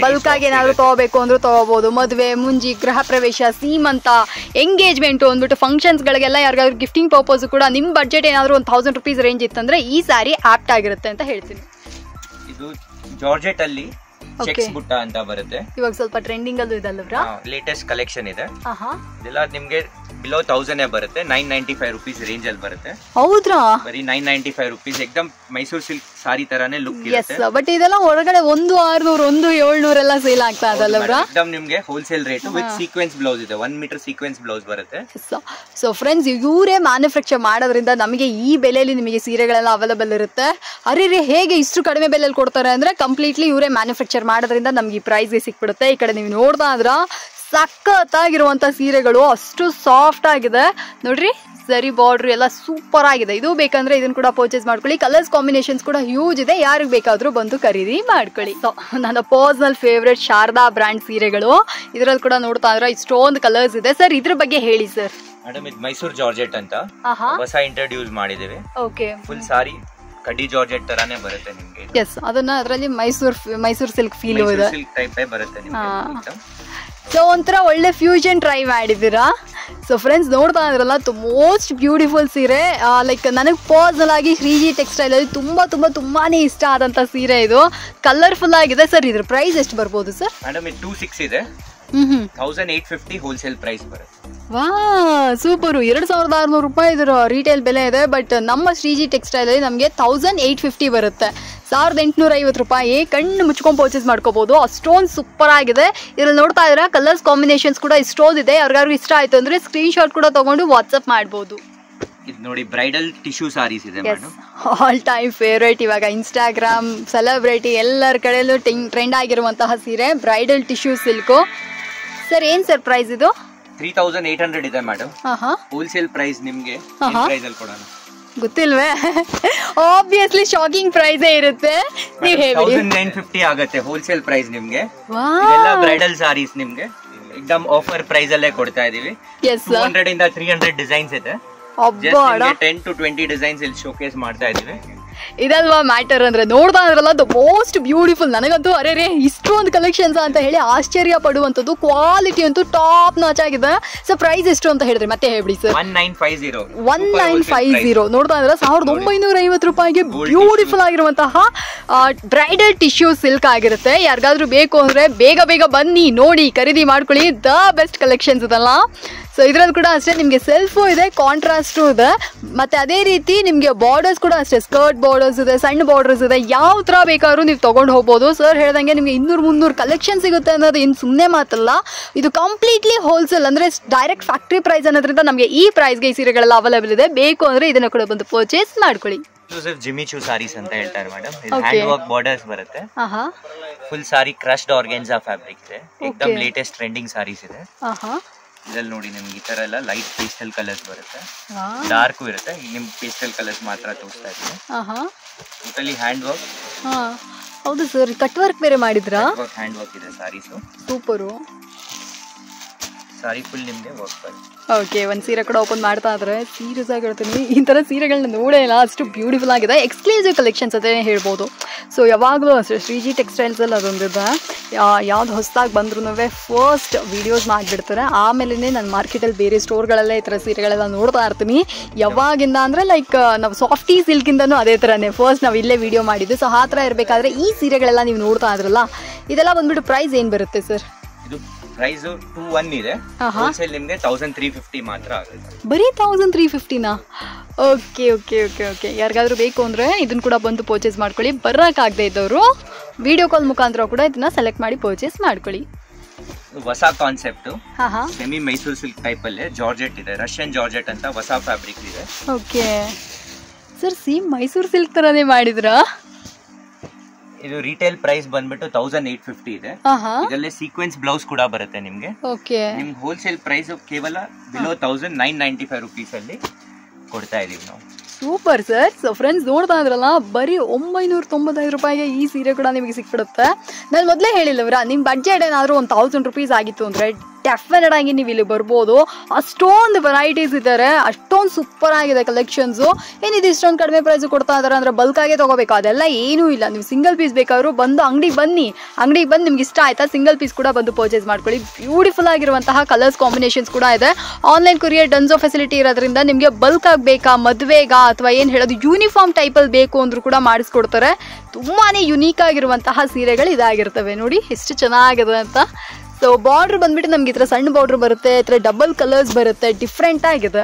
Speaker 1: ಬಲ್ಕ್ ಆಗಿ ಏನಾದ್ರು ತಗೋಬೇಕು ಅಂದ್ರೆ ತಗೋಬಹುದು. ಮದುವೆ, ಮುಂಜಿ, ಗೃಹ ಪ್ರವೇಶ, ಸೀಮಂತ, ಎಂಗೇಜ್ಮೆಂಟ್ ಅಂದ್ಬಿಟ್ಟು ಫಂಕ್ಷನ್ಸ್ ಗಳಿಗೆಲ್ಲ ಯಾರಿಗಾದ್ರು ಗಿಫ್ಟಿಂಗ್ ಪರ್ಪಸ್ ಕೂಡ ನಿಮ್ ಬಡ್ಜೆಟ್ ಏನಾದ್ರು 1000 ರುಪೀಸ್ ರೇಂಜ್ ಇತ್ತಂದ್ರೆ ಈ ಸ್ಯಾರಿ ಆಪ್ಟ್ ಆಗಿರುತ್ತೆ ಅಂತ ಹೇಳ್ತೀನಿ.
Speaker 2: ಇದು ಜಾರ್ಜೆಟ್ ಅಲ್ಲಿ ಚೆಕ್ಸ್ ಬುಟ್ಟ ಅಂತ ಬರುತ್ತೆ.
Speaker 1: ಇವಾಗ ಸ್ವಲ್ಪ ಟ್ರೆಂಡಿಂಗ್ ಅಲ್ಲೂ ಇದಲ್ವಾ,
Speaker 2: ಲೇಟೆಸ್ಟ್ ಕಲೆಕ್ಷನ್ ಇದೆ. ಇದೆಲ್ಲ ನಿಮ್ಗೆ ಬಿಲೋ 1000 ಬರುತ್ತೆ, 995 rupees ರೇಂಜ್ ಅಲ್ಲಿ ಬರುತ್ತೆ.
Speaker 1: ಹೌದ್ರಾ?
Speaker 2: ಬರೀ 995 rupees. ಎಕ್ದಮ್ ಮೈಸೂರು ಸಿಲ್ಕ್ ಸಾರಿ ತರಾನೇ ಲುಕ್ ಇರುತ್ತೆ.
Speaker 1: ಬಟ್ ಇದೆಲ್ಲ ಹೊರಗಡೆ 1600 1700 ಎಲ್ಲ ಸೇಲ್ ಆಗ್ತಾ ಇದಲ್ಲವ್ರಾ?
Speaker 2: ಎಕ್ದಮ್ ನಿಮ್ಗೆ wholesale rate with sequence blouse ಇದೆ. 1 ಮೀಟರ್ ಸೀಕ್ವೆನ್ಸ್ ಬ್ಲೌಸ್ ಬರುತ್ತೆ.
Speaker 1: ಸೊ ಫ್ರೆಂಡ್ಸ್, ಇವರೇ ಮ್ಯಾನುಫ್ಯಾಕ್ಚರ್ ಮಾಡೋದ್ರಿಂದ ನಮಗೆ ಈ ಬೆಲೆಯಲ್ಲಿ ನಿಮಗೆ ಸೀರೆಗಳೆಲ್ಲ ಅವೈಲೇಬಲ್ ಇರುತ್ತೆ. ಅರೆ ಹೇಗೆ ಇಷ್ಟು ಕಡಿಮೆ ಬೆಲೆಯಲ್ಲಿ ಕೊಡ್ತಾರೆ ಅಂದ್ರೆ ಕಂಪ್ಲೀಟ್ಲಿ ಇವರೇ ಮ್ಯಾನುಫ್ಯಾಕ್ಚರ್ ಮಾಡೋದ್ರಿಂದ ನಮ್ಗೆ ಈ ಪ್ರೈಸ್ಗೆ ಸಿಕ್ಬಿಡುತ್ತೆ. ಈ ಕಡೆ ನೀವು ನೋಡ್ತಾ ಇದ್ರ ಸಖತ್ತಾಗಿರುವಂತ ಸೀರೆಗಳು, ಅಷ್ಟು ಸಾಫ್ಟ್ ಆಗಿದೆ ನೋಡ್ರಿ. ಸರಿ ಬಾರ್ಡ್ರ್ ಎಲ್ಲ ಸೂಪರ್ ಆಗಿದೆ. ಇದು ಬೇಕಂದ್ರೆ ಇದನ್ನ ಕೂಡ ಪರ್ಚೇಸ್ ಮಾಡ್ಕೊಳ್ಳಿ. ಕಲರ್ಸ್ ಕಾಂಬಿನೇಷನ್ಸ್ ಕೂಡ ಹ್ಯೂಜ್ ಇದೆ, ಯಾರಿಗೆ ಬೇಕಾದ್ರೂ ಬಂದು ಖರೀದಿ ಮಾಡ್ಕೊಳ್ಳಿ. ಸೊ ನನ್ನ ಪರ್ಸನಲ್ ಫೇವ್ರೆಟ್ ಶಾರದಾ ಬ್ರ್ಯಾಂಡ್ ಸೀರೆಗಳು. ಇದರಲ್ಲಿ ಕೂಡ ನೋಡ್ತಾ ಇದ್ರೆ ಇಷ್ಟೊಂದು ಕಲರ್ಸ್ ಇದೆ. ಸರ್ ಇದ್ರ ಬಗ್ಗೆ ಹೇಳಿ ಸರ್.
Speaker 2: ಮೇಡಮ್ ಇದು ಮೈಸೂರು ಜಾರ್ಜೆಟ್ ಅಂತ ಹೊಸ ಇಂಟ್ರೊಡ್ಯೂಸ್ ಮಾಡಿದೀವಿ.
Speaker 1: ಓಕೆ,
Speaker 2: ಫುಲ್ ಸಾರಿ ಕಡ್ಡಿ ಜಾರ್ಜೆಟ್ ತರಾನೇ ಬರುತ್ತೆ ನಿಮ್ಗೆ.
Speaker 1: ಎಸ್, ಅದನ್ನ ಅದರಲ್ಲಿ ಮೈಸೂರು ಸಿಲ್ಕ್ ಫೀಲ್ ಇದೆ,
Speaker 2: ಸಿಲ್ಕ್ ಟೈಪ್ ಬರುತ್ತೆ ನಿಮ್ಗೆ.
Speaker 1: ಸೊ ಒಂಥರ ಒಳ್ಳೆ ಫ್ಯೂಷನ್ ಟ್ರೈ ಮಾಡಿದ್ದೀರಾ. ಸೊ ಫ್ರೆಂಡ್ಸ್ ನೋಡ್ತಾ ಇದ್ರಲ್ಲ, ಮೋಸ್ಟ್ ಬ್ಯೂಟಿಫುಲ್ ಸೀರೆ. ಲೈಕ್ ನನಗೆ ಪರ್ಸನಲ್ ಆಗಿ ಶ್ರೀಜಿ ಟೆಕ್ಸ್ಟೈಲ್ ಅಲ್ಲಿ ತುಂಬಾನೇ ಇಷ್ಟ ಆದಂತ ಸೀರೆ ಇದು. ಕಲರ್ಫುಲ್ ಆಗಿದೆ. ಸರ್ ಇದ್ರ ಪ್ರೈಸ್ ಎಷ್ಟು ಬರ್ಬೋದು ಸರ್?
Speaker 2: ಮೇಡಮ್ ಇದು 26 ಇದೆ. 1850 ಹೋಲ್ಸೇಲ್ ಪ್ರೈಸ್ ಬರುತ್ತೆ.
Speaker 1: ವಾ ಸೂಪರು. 2600 ರೂಪಾಯಿ ಇದರ ರಿಟೇಲ್ ಬೆಲೆ ಇದೆ. ಬಟ್ ನಮ್ಮ ಶ್ರೀಜಿ ಟೆಕ್ಸ್ಟೈಲ್ ಅಲ್ಲಿ ನಮಗೆ 1850 ಬರುತ್ತೆ. 1850 ರೂಪಾಯಿ. ಕಣ್ಣು ಮುಚ್ಕೊಂಡು ಪರ್ಚೇಸ್ ಮಾಡ್ಕೋಬಹುದು. ಅಷ್ಟೊಂದು ಸೂಪರ್ ಆಗಿದೆ. ಇದ್ರಲ್ಲಿ ನೋಡ್ತಾ ಇದ್ರೆ ಕಲರ್ಸ್ ಕಾಂಬಿನೇಷನ್ಸ್ ಕೂಡ ಇಷ್ಟೊಂದಿದೆ. ಯಾರಿಗಾದ್ರು ಇಷ್ಟ ಆಯ್ತು ಅಂದ್ರೆ ಸ್ಕ್ರೀನ್ ಶಾಟ್ ಕೂಡ ತಗೊಂಡು ವಾಟ್ಸ್ಆಪ್ ಮಾಡಬಹುದು.
Speaker 2: ಇದು ನೋಡಿ ಬ್ರೈಡಲ್ ಟಿಶ್ಯೂ ಸಾರೀಸ್ ಇದೆ ಮೇಡಮ್.
Speaker 1: All time favourite. ಇವಾಗ ಇನ್ಸ್ಟಾಗ್ರಾಮ್ ಸೆಲೆಬ್ರಿಟಿ ಎಲ್ಲರ ಕಡೆಯಲ್ಲೂ ಟ್ರೆಂಡ್ ಆಗಿರುವಂತಹ ಸೀರೆ ಬ್ರೈಡಲ್ ಟಿಶ್ಯೂ ಸಿಲ್ಕ್. ಸರ್ ಏನ್ ಸರ್ ಪ್ರೈಸ್ ಇದು?
Speaker 2: 3800 ಇದೆ ಮೇಡಮ್. ಹೋಲ್ಸೇಲ್ ಪ್ರೈಸ್ ನಿಮ್ಗೆ ಪ್ರೈಸ್ ಅಲ್ಲಿ ಕೊಡೋಣ.
Speaker 1: ಗೊತ್ತಿಲ್ವೇ? ಆಬ್ವಿಯಸ್ಲಿ ಶಾಕಿಂಗ್ ಪ್ರೈಸೇ ಇರುತ್ತೆ. ನೀವು ಹೇಳಿ.
Speaker 2: 1950 ಆಗುತ್ತೆ ಹೋಲ್ಸೇಲ್ ಪ್ರೈಸ್ ನಿಮ್ಗೆ. ಇದೆಲ್ಲ ಬ್ರೈಡಲ್ ಸಾರೀಸ್ ನಿಮ್ಗೆ ಎಕ್ದಮ್ ಆಫರ್ ಪ್ರೈಸ್ ಅಲ್ಲೇ ಕೊಡ್ತಾ ಇದೀವಿ. 200 ಇಂದ 300 ಡಿಸೈನ್ಸ್ ಇದೆ. 10 to 20 ಡಿಸೈನ್ಸ್ ಇಲ್ಲಿ ಶೋಕೇಸ್ ಮಾಡ್ತಾ ಇದೀವಿ.
Speaker 1: ಇದಲ್ವಾ ಮ್ಯಾಟರ್ ಅಂದ್ರೆ. ನೋಡ್ತಾ ಇದ್ರಲ್ಲ ದ ಮೋಸ್ಟ್ ಬ್ಯೂಟಿಫುಲ್. ನನಗಂತೂ ಅರೆ ಇಷ್ಟೊಂದು ಕಲೆಕ್ಷನ್ಸ್ ಅಂತ ಹೇಳಿ ಆಶ್ಚರ್ಯ ಪಡುವಂಥದ್ದು. ಕ್ವಾಲಿಟಿ ಅಂತೂ ಟಾಪ್ ನಾಚ್ ಆಗಿದೆ. ಸೊ ಪ್ರೈಸ್ ಎಷ್ಟು ಅಂತ ಹೇಳಿದ್ರೆ ಮತ್ತೆ ಹೇಳಿ ಸರ್. 1950. ನೋಡ್ತಾ ಇದ್ರೆ 1950 ರೂಪಾಯಿಗೆ ಬ್ಯೂಟಿಫುಲ್ ಆಗಿರುವಂತಹ ಬ್ರೈಡಲ್ ಟಿಶ್ಯೂ ಸಿಲ್ಕ್ ಆಗಿರುತ್ತೆ. ಯಾರಿಗಾದ್ರೂ ಬೇಕು ಅಂದ್ರೆ ಬೇಗ ಬನ್ನಿ, ನೋಡಿ, ಖರೀದಿ ಮಾಡ್ಕೊಳ್ಳಿ. ದ ಬೆಸ್ಟ್ ಕಲೆಕ್ಷನ್ಸ್ ಇದಲ್ಲ. ಸೊ ಇದ್ರಲ್ಲಿ ಕೂಡ ಅಷ್ಟೇ ನಿಮಗೆ ಸೆಲ್ಫು ಇದೆ, ಕಾಂಟ್ರಾಸ್ಟು ಇದೆ, ಮತ್ತೆ ಅದೇ ರೀತಿ ನಿಮಗೆ ಬಾರ್ಡರ್ಸ್ ಕೂಡ ಅಷ್ಟೇ. ಸ್ಕರ್ಟ್ ಬಾರ್ಡರ್ಸ್ ಇದೆ, ಸಣ್ಣ ಬಾರ್ಡರ್ಸ್ ಇದೆ. ಯಾವ ಥರ ಬೇಕಾದ್ರೂ ನೀವು ತೊಗೊಂಡು ಹೋಗ್ಬೋದು. ಸರ್ ಹೇಳ್ದಂಗೆ ನಿಮಗೆ 200-300 ಕಲೆಕ್ಷನ್ ಸಿಗುತ್ತೆ ಅನ್ನೋದು ಇನ್ನು ಸುಮ್ಮನೆ ಮಾತಲ್ಲ. ಇದು ಕಂಪ್ಲೀಟ್ಲಿ ಹೋಲ್ಸೇಲ್ ಅಂದರೆ ಡೈರೆಕ್ಟ್ ಫ್ಯಾಕ್ಟ್ರಿ ಪ್ರೈಸ್ ಅನ್ನೋದ್ರಿಂದ ನಮಗೆ ಈ ಪ್ರೈಸ್ಗೆ ಈ ಸೀರೆಗಳೆಲ್ಲ ಅವೈಲೇಬಲ್ ಇದೆ. ಬೇಕು ಅಂದರೆ ಇದನ್ನು ಕೂಡ ಬಂದು ಪರ್ಚೇಸ್ ಮಾಡ್ಕೊಳ್ಳಿ.
Speaker 2: ಜಿಮಿಚೂ ಸಾರೀಸ್ ಅಂತ ಹೇಳ್ತಾರೆ ಮೇಡಮ್. ಹ್ಯಾಂಡ್ ವರ್ಕ್ ಬಾರ್ಡರ್ಸ್ ಬರುತ್ತೆ. ಫುಲ್ ಸಾರಿ ಕ್ರಶ್ಡ್ ಆರ್ಗೆನ್ಜಾ ಫ್ಯಾಬ್ರಿಕ್ ಇದೆ. ಏಕದಮ್ ಲೇಟೆಸ್ಟ್ ಟ್ರೆಂಡಿಂಗ್ ಸಾರೀಸ್ ಇದೆ. ಇದ್ರಲ್ಲಿ ನೋಡಿ ನಿಮ್ಗೆ ಈ ತರ ಎಲ್ಲ ಲೈಟ್ ಪೇಸ್ಟಲ್ ಕಲರ್ಸ್ ಬರುತ್ತೆ, ಡಾರ್ಕ್ ಇರುತ್ತೆ. ನಿಮ್ಗೆ ಪೇಸ್ಟಲ್ ಕಲರ್ಸ್ ಮಾತ್ರ ತೋರಿಸ್ತಾ ಇದ್ದೀನಿ. Totally hand work.
Speaker 1: ಹೌದು ಸರ್, ಕಟ್ ವರ್ಕ್ ಬೇರೆ ಮಾಡಿದ್ರಾ?
Speaker 2: ಹ್ಯಾಂಡ್ ವರ್ಕ್ ಇದೆ ಸಾರೀಸ್.
Speaker 1: ಸೂಪರು.
Speaker 2: ಸಾರಿ ಫುಲ್ ನಿಮ್ಗೆ ವರ್ಕ್ ಬರುತ್ತೆ.
Speaker 1: ಓಕೆ, ಒಂದು ಸೀರೆ ಕೂಡ ಓಪನ್ ಮಾಡ್ತಾ ಇದ್ರೆ ಸೀರಿಯಸ್ ಆಗಿ ಹೇಳ್ತೀನಿ, ಈ ಥರ ಸೀರೆಗಳನ್ನ ನೋಡೇ ಇಲ್ಲ, ಅಷ್ಟು ಬ್ಯೂಟಿಫುಲ್ ಆಗಿದೆ. ಎಕ್ಸ್ಕ್ಲೂಸಿವ್ ಕಲೆಕ್ಷನ್ಸ್ ಅಂತ ಹೇಳ್ಬೋದು. ಸೊ ಯಾವಾಗಲೂ ಅಷ್ಟೇ ಶ್ರೀಜಿ ಟೆಕ್ಸ್ಟೈಲ್ಸಲ್ಲಿ ಅದೊಂದಿದೆ. ಯಾವ್ದು ಹೊಸದಾಗಿ ಬಂದ್ರೂ ಫಸ್ಟ್ ವೀಡಿಯೋಸ್ ಮಾಡಿಬಿಡ್ತಾರೆ. ಆಮೇಲೆ ನಾನು ಮಾರ್ಕೆಟಲ್ಲಿ ಬೇರೆ ಸ್ಟೋರ್ಗಳಲ್ಲೇ ಈ ಥರ ಸೀರೆಗಳೆಲ್ಲ ನೋಡ್ತಾ ಇರ್ತೀನಿ. ಯಾವಾಗಿಂದ ಅಂದರೆ ಲೈಕ್ ನಾವು ಸಾಫ್ಟಿ ಸಿಲ್ಕಿಂದನೂ ಅದೇ ಥರನೇ ಫಸ್ಟ್ ನಾವು ಇಲ್ಲೇ ವೀಡಿಯೋ ಮಾಡಿದ್ದು. ಸೊ ಆ ಥರ ಇರಬೇಕಾದ್ರೆ ಈ ಸೀರೆಗಳೆಲ್ಲ ನೀವು ನೋಡ್ತಾ ಇದ್ರಲ್ಲ, ಇದೆಲ್ಲ ಬಂದ್ಬಿಟ್ಟು ಪ್ರೈಸ್ ಏನು ಬರುತ್ತೆ ಸರ್?
Speaker 2: ಇದು ಪ್ರೈಸ್ 21 ಇದೆ. ಹೋಲ್ಸೇಲ್ ನಿಮಗೆ 1350 ಮಾತ್ರ ಆಗುತ್ತೆ.
Speaker 1: ಬರೀ 1350ನಾ? Okay okay okay okay. ಯಾರಿಗಾದ್ರೂ ಬೇಕು ಅಂದರೆ ಇದನ್ನು ಕೂಡ ಬಂದು ಪರ್ಚೇಸ್ ಮಾಡ್ಕೊಳ್ಳಿ. ಬರೋಕ್ಕಾಗದೇ ಇದ್ದವರು ವಿಡಿಯೋ ಕಾಲ್ ಮುಖಾಂತರ ಕೂಡ ಇದನ್ನ ಸೆಲೆಕ್ಟ್ ಮಾಡಿ ಪರ್ಚೇಸ್ ಮಾಡ್ಕೊಳ್ಳಿ.
Speaker 2: ಹೊಸ concept semi Mysuru silk type ಅಲ್ಲೇ ಜಾರ್ಜೆಟ್ ಇದೆ. ರಷ್ಯನ್ ಜಾರ್ಜೆಟ್ ಅಂತ ಹೊಸ ಫ್ಯಾಬ್ರಿಕ್ ಇದೆ.
Speaker 1: Okay sir, same Mysuru silk ತರನೇ ಮಾಡಿದ್ರಾ?
Speaker 2: ಇದು ರಿಟೇಲ್ ಪ್ರೈಸ್ ಬಂದ್ಬಿಟ್ಟು 1850 ಇದೆ. ಇದರಲ್ಲಿ ಸೀಕ್ವೆನ್ಸ್ ಬ್ಲೌಸ್ ಕೂಡ ಬರುತ್ತೆ ನಿಮ್ಗೆ.
Speaker 1: ಓಕೆ,
Speaker 2: ನಿಮ್ಗೆ ಹೋಲ್ಸೇಲ್ ಪ್ರೈಸ್ ಕೇವಲ ಬಿಲೋ 1995 rupees ಅಲ್ಲಿ ಕೊಡ್ತಾ ಇದೀವಿ ನಾವು.
Speaker 1: Super sir. ಸೊ ಫ್ರೆಂಡ್ಸ್ ನೋಡ್ತಾ ಇದ್ರಲ್ಲ, ಬರೀ 995 ರೂಪಾಯಿಗೆ ಈ ಸೀರೆ ಕೂಡ ನಿಮಗೆ ಸಿಕ್ಬಿಡುತ್ತೆ. ನಾನು ಮೊದಲೇ ಹೇಳಿಲ್ಲವ್ರ, ನಿಮ್ಮ ಬಡ್ಜೆಟ್ ಏನಾದರೂ 1000 rupees ಆಗಿತ್ತು ಅಂದರೆ ಡೆಫಿನೆಟ್ ಆಗಿ ನೀವು ಇಲ್ಲಿ ಬರ್ಬೋದು. ಅಷ್ಟೊಂದು ವೆರೈಟೀಸ್ ಇದ್ದಾರೆ, ಅಷ್ಟೊಂದು ಸೂಪರ್ ಆಗಿದೆ ಕಲೆಕ್ಷನ್ಸು. ಏನಿದೆ ಇಷ್ಟೊಂದು ಕಡಿಮೆ ಪ್ರೈಸ್ ಕೊಡ್ತಾ ಇದ್ದಾರೆ ಅಂದರೆ ಬಲ್ಕಾಗೆ ತೊಗೋಬೇಕು, ಅದೆಲ್ಲ ಏನೂ ಇಲ್ಲ. ನೀವು ಸಿಂಗಲ್ ಪೀಸ್ ಬೇಕಾದ್ರೂ ಬಂದು ಅಂಗಡಿಗೆ ಬಂದು ನಿಮ್ಗೆ ಇಷ್ಟ ಆಯ್ತಾ ಸಿಂಗಲ್ ಪೀಸ್ ಕೂಡ ಬಂದು ಪರ್ಚೇಸ್ ಮಾಡ್ಕೊಳ್ಳಿ. ಬ್ಯೂಟಿಫುಲ್ ಆಗಿರುವಂತಹ ಕಲರ್ಸ್ ಕಾಂಬಿನೇಷನ್ಸ್ ಕೂಡ ಇದೆ. ಆನ್ಲೈನ್ ಕೊರಿಯರ್ ಡನ್ಸೋ ಫೆಸಿಲಿಟಿ ಇರೋದ್ರಿಂದ ನಿಮಗೆ ಬಲ್ಕ್ ಆಗಬೇಕಾ, ಮದುವೆಗಾ ಅಥವಾ ಏನು ಹೇಳೋದು ಯೂನಿಫಾರ್ಮ್ ಟೈಪಲ್ಲಿ ಬೇಕು ಅಂದರೂ ಕೂಡ ಮಾಡಿಸ್ಕೊಡ್ತಾರೆ. ತುಂಬಾ ಯುನೀಕ್ ಆಗಿರುವಂತಹ ಸೀರೆಗಳು ಇದಾಗಿರ್ತವೆ. ನೋಡಿ ಎಷ್ಟು ಚೆನ್ನಾಗಿದೆ ಅಂತ. ಸೊ ಬಾರ್ಡ್ರ್ ಬಂದ್ಬಿಟ್ಟು ನಮ್ಗೆ ಈ ಥರ ಸಣ್ಣ ಬಾರ್ಡ್ರ್ ಬರುತ್ತೆ, ಈ ಥರ ಡಬಲ್ ಕಲರ್ಸ್ ಬರುತ್ತೆ, ಡಿಫ್ರೆಂಟ್ ಆಗಿದೆ.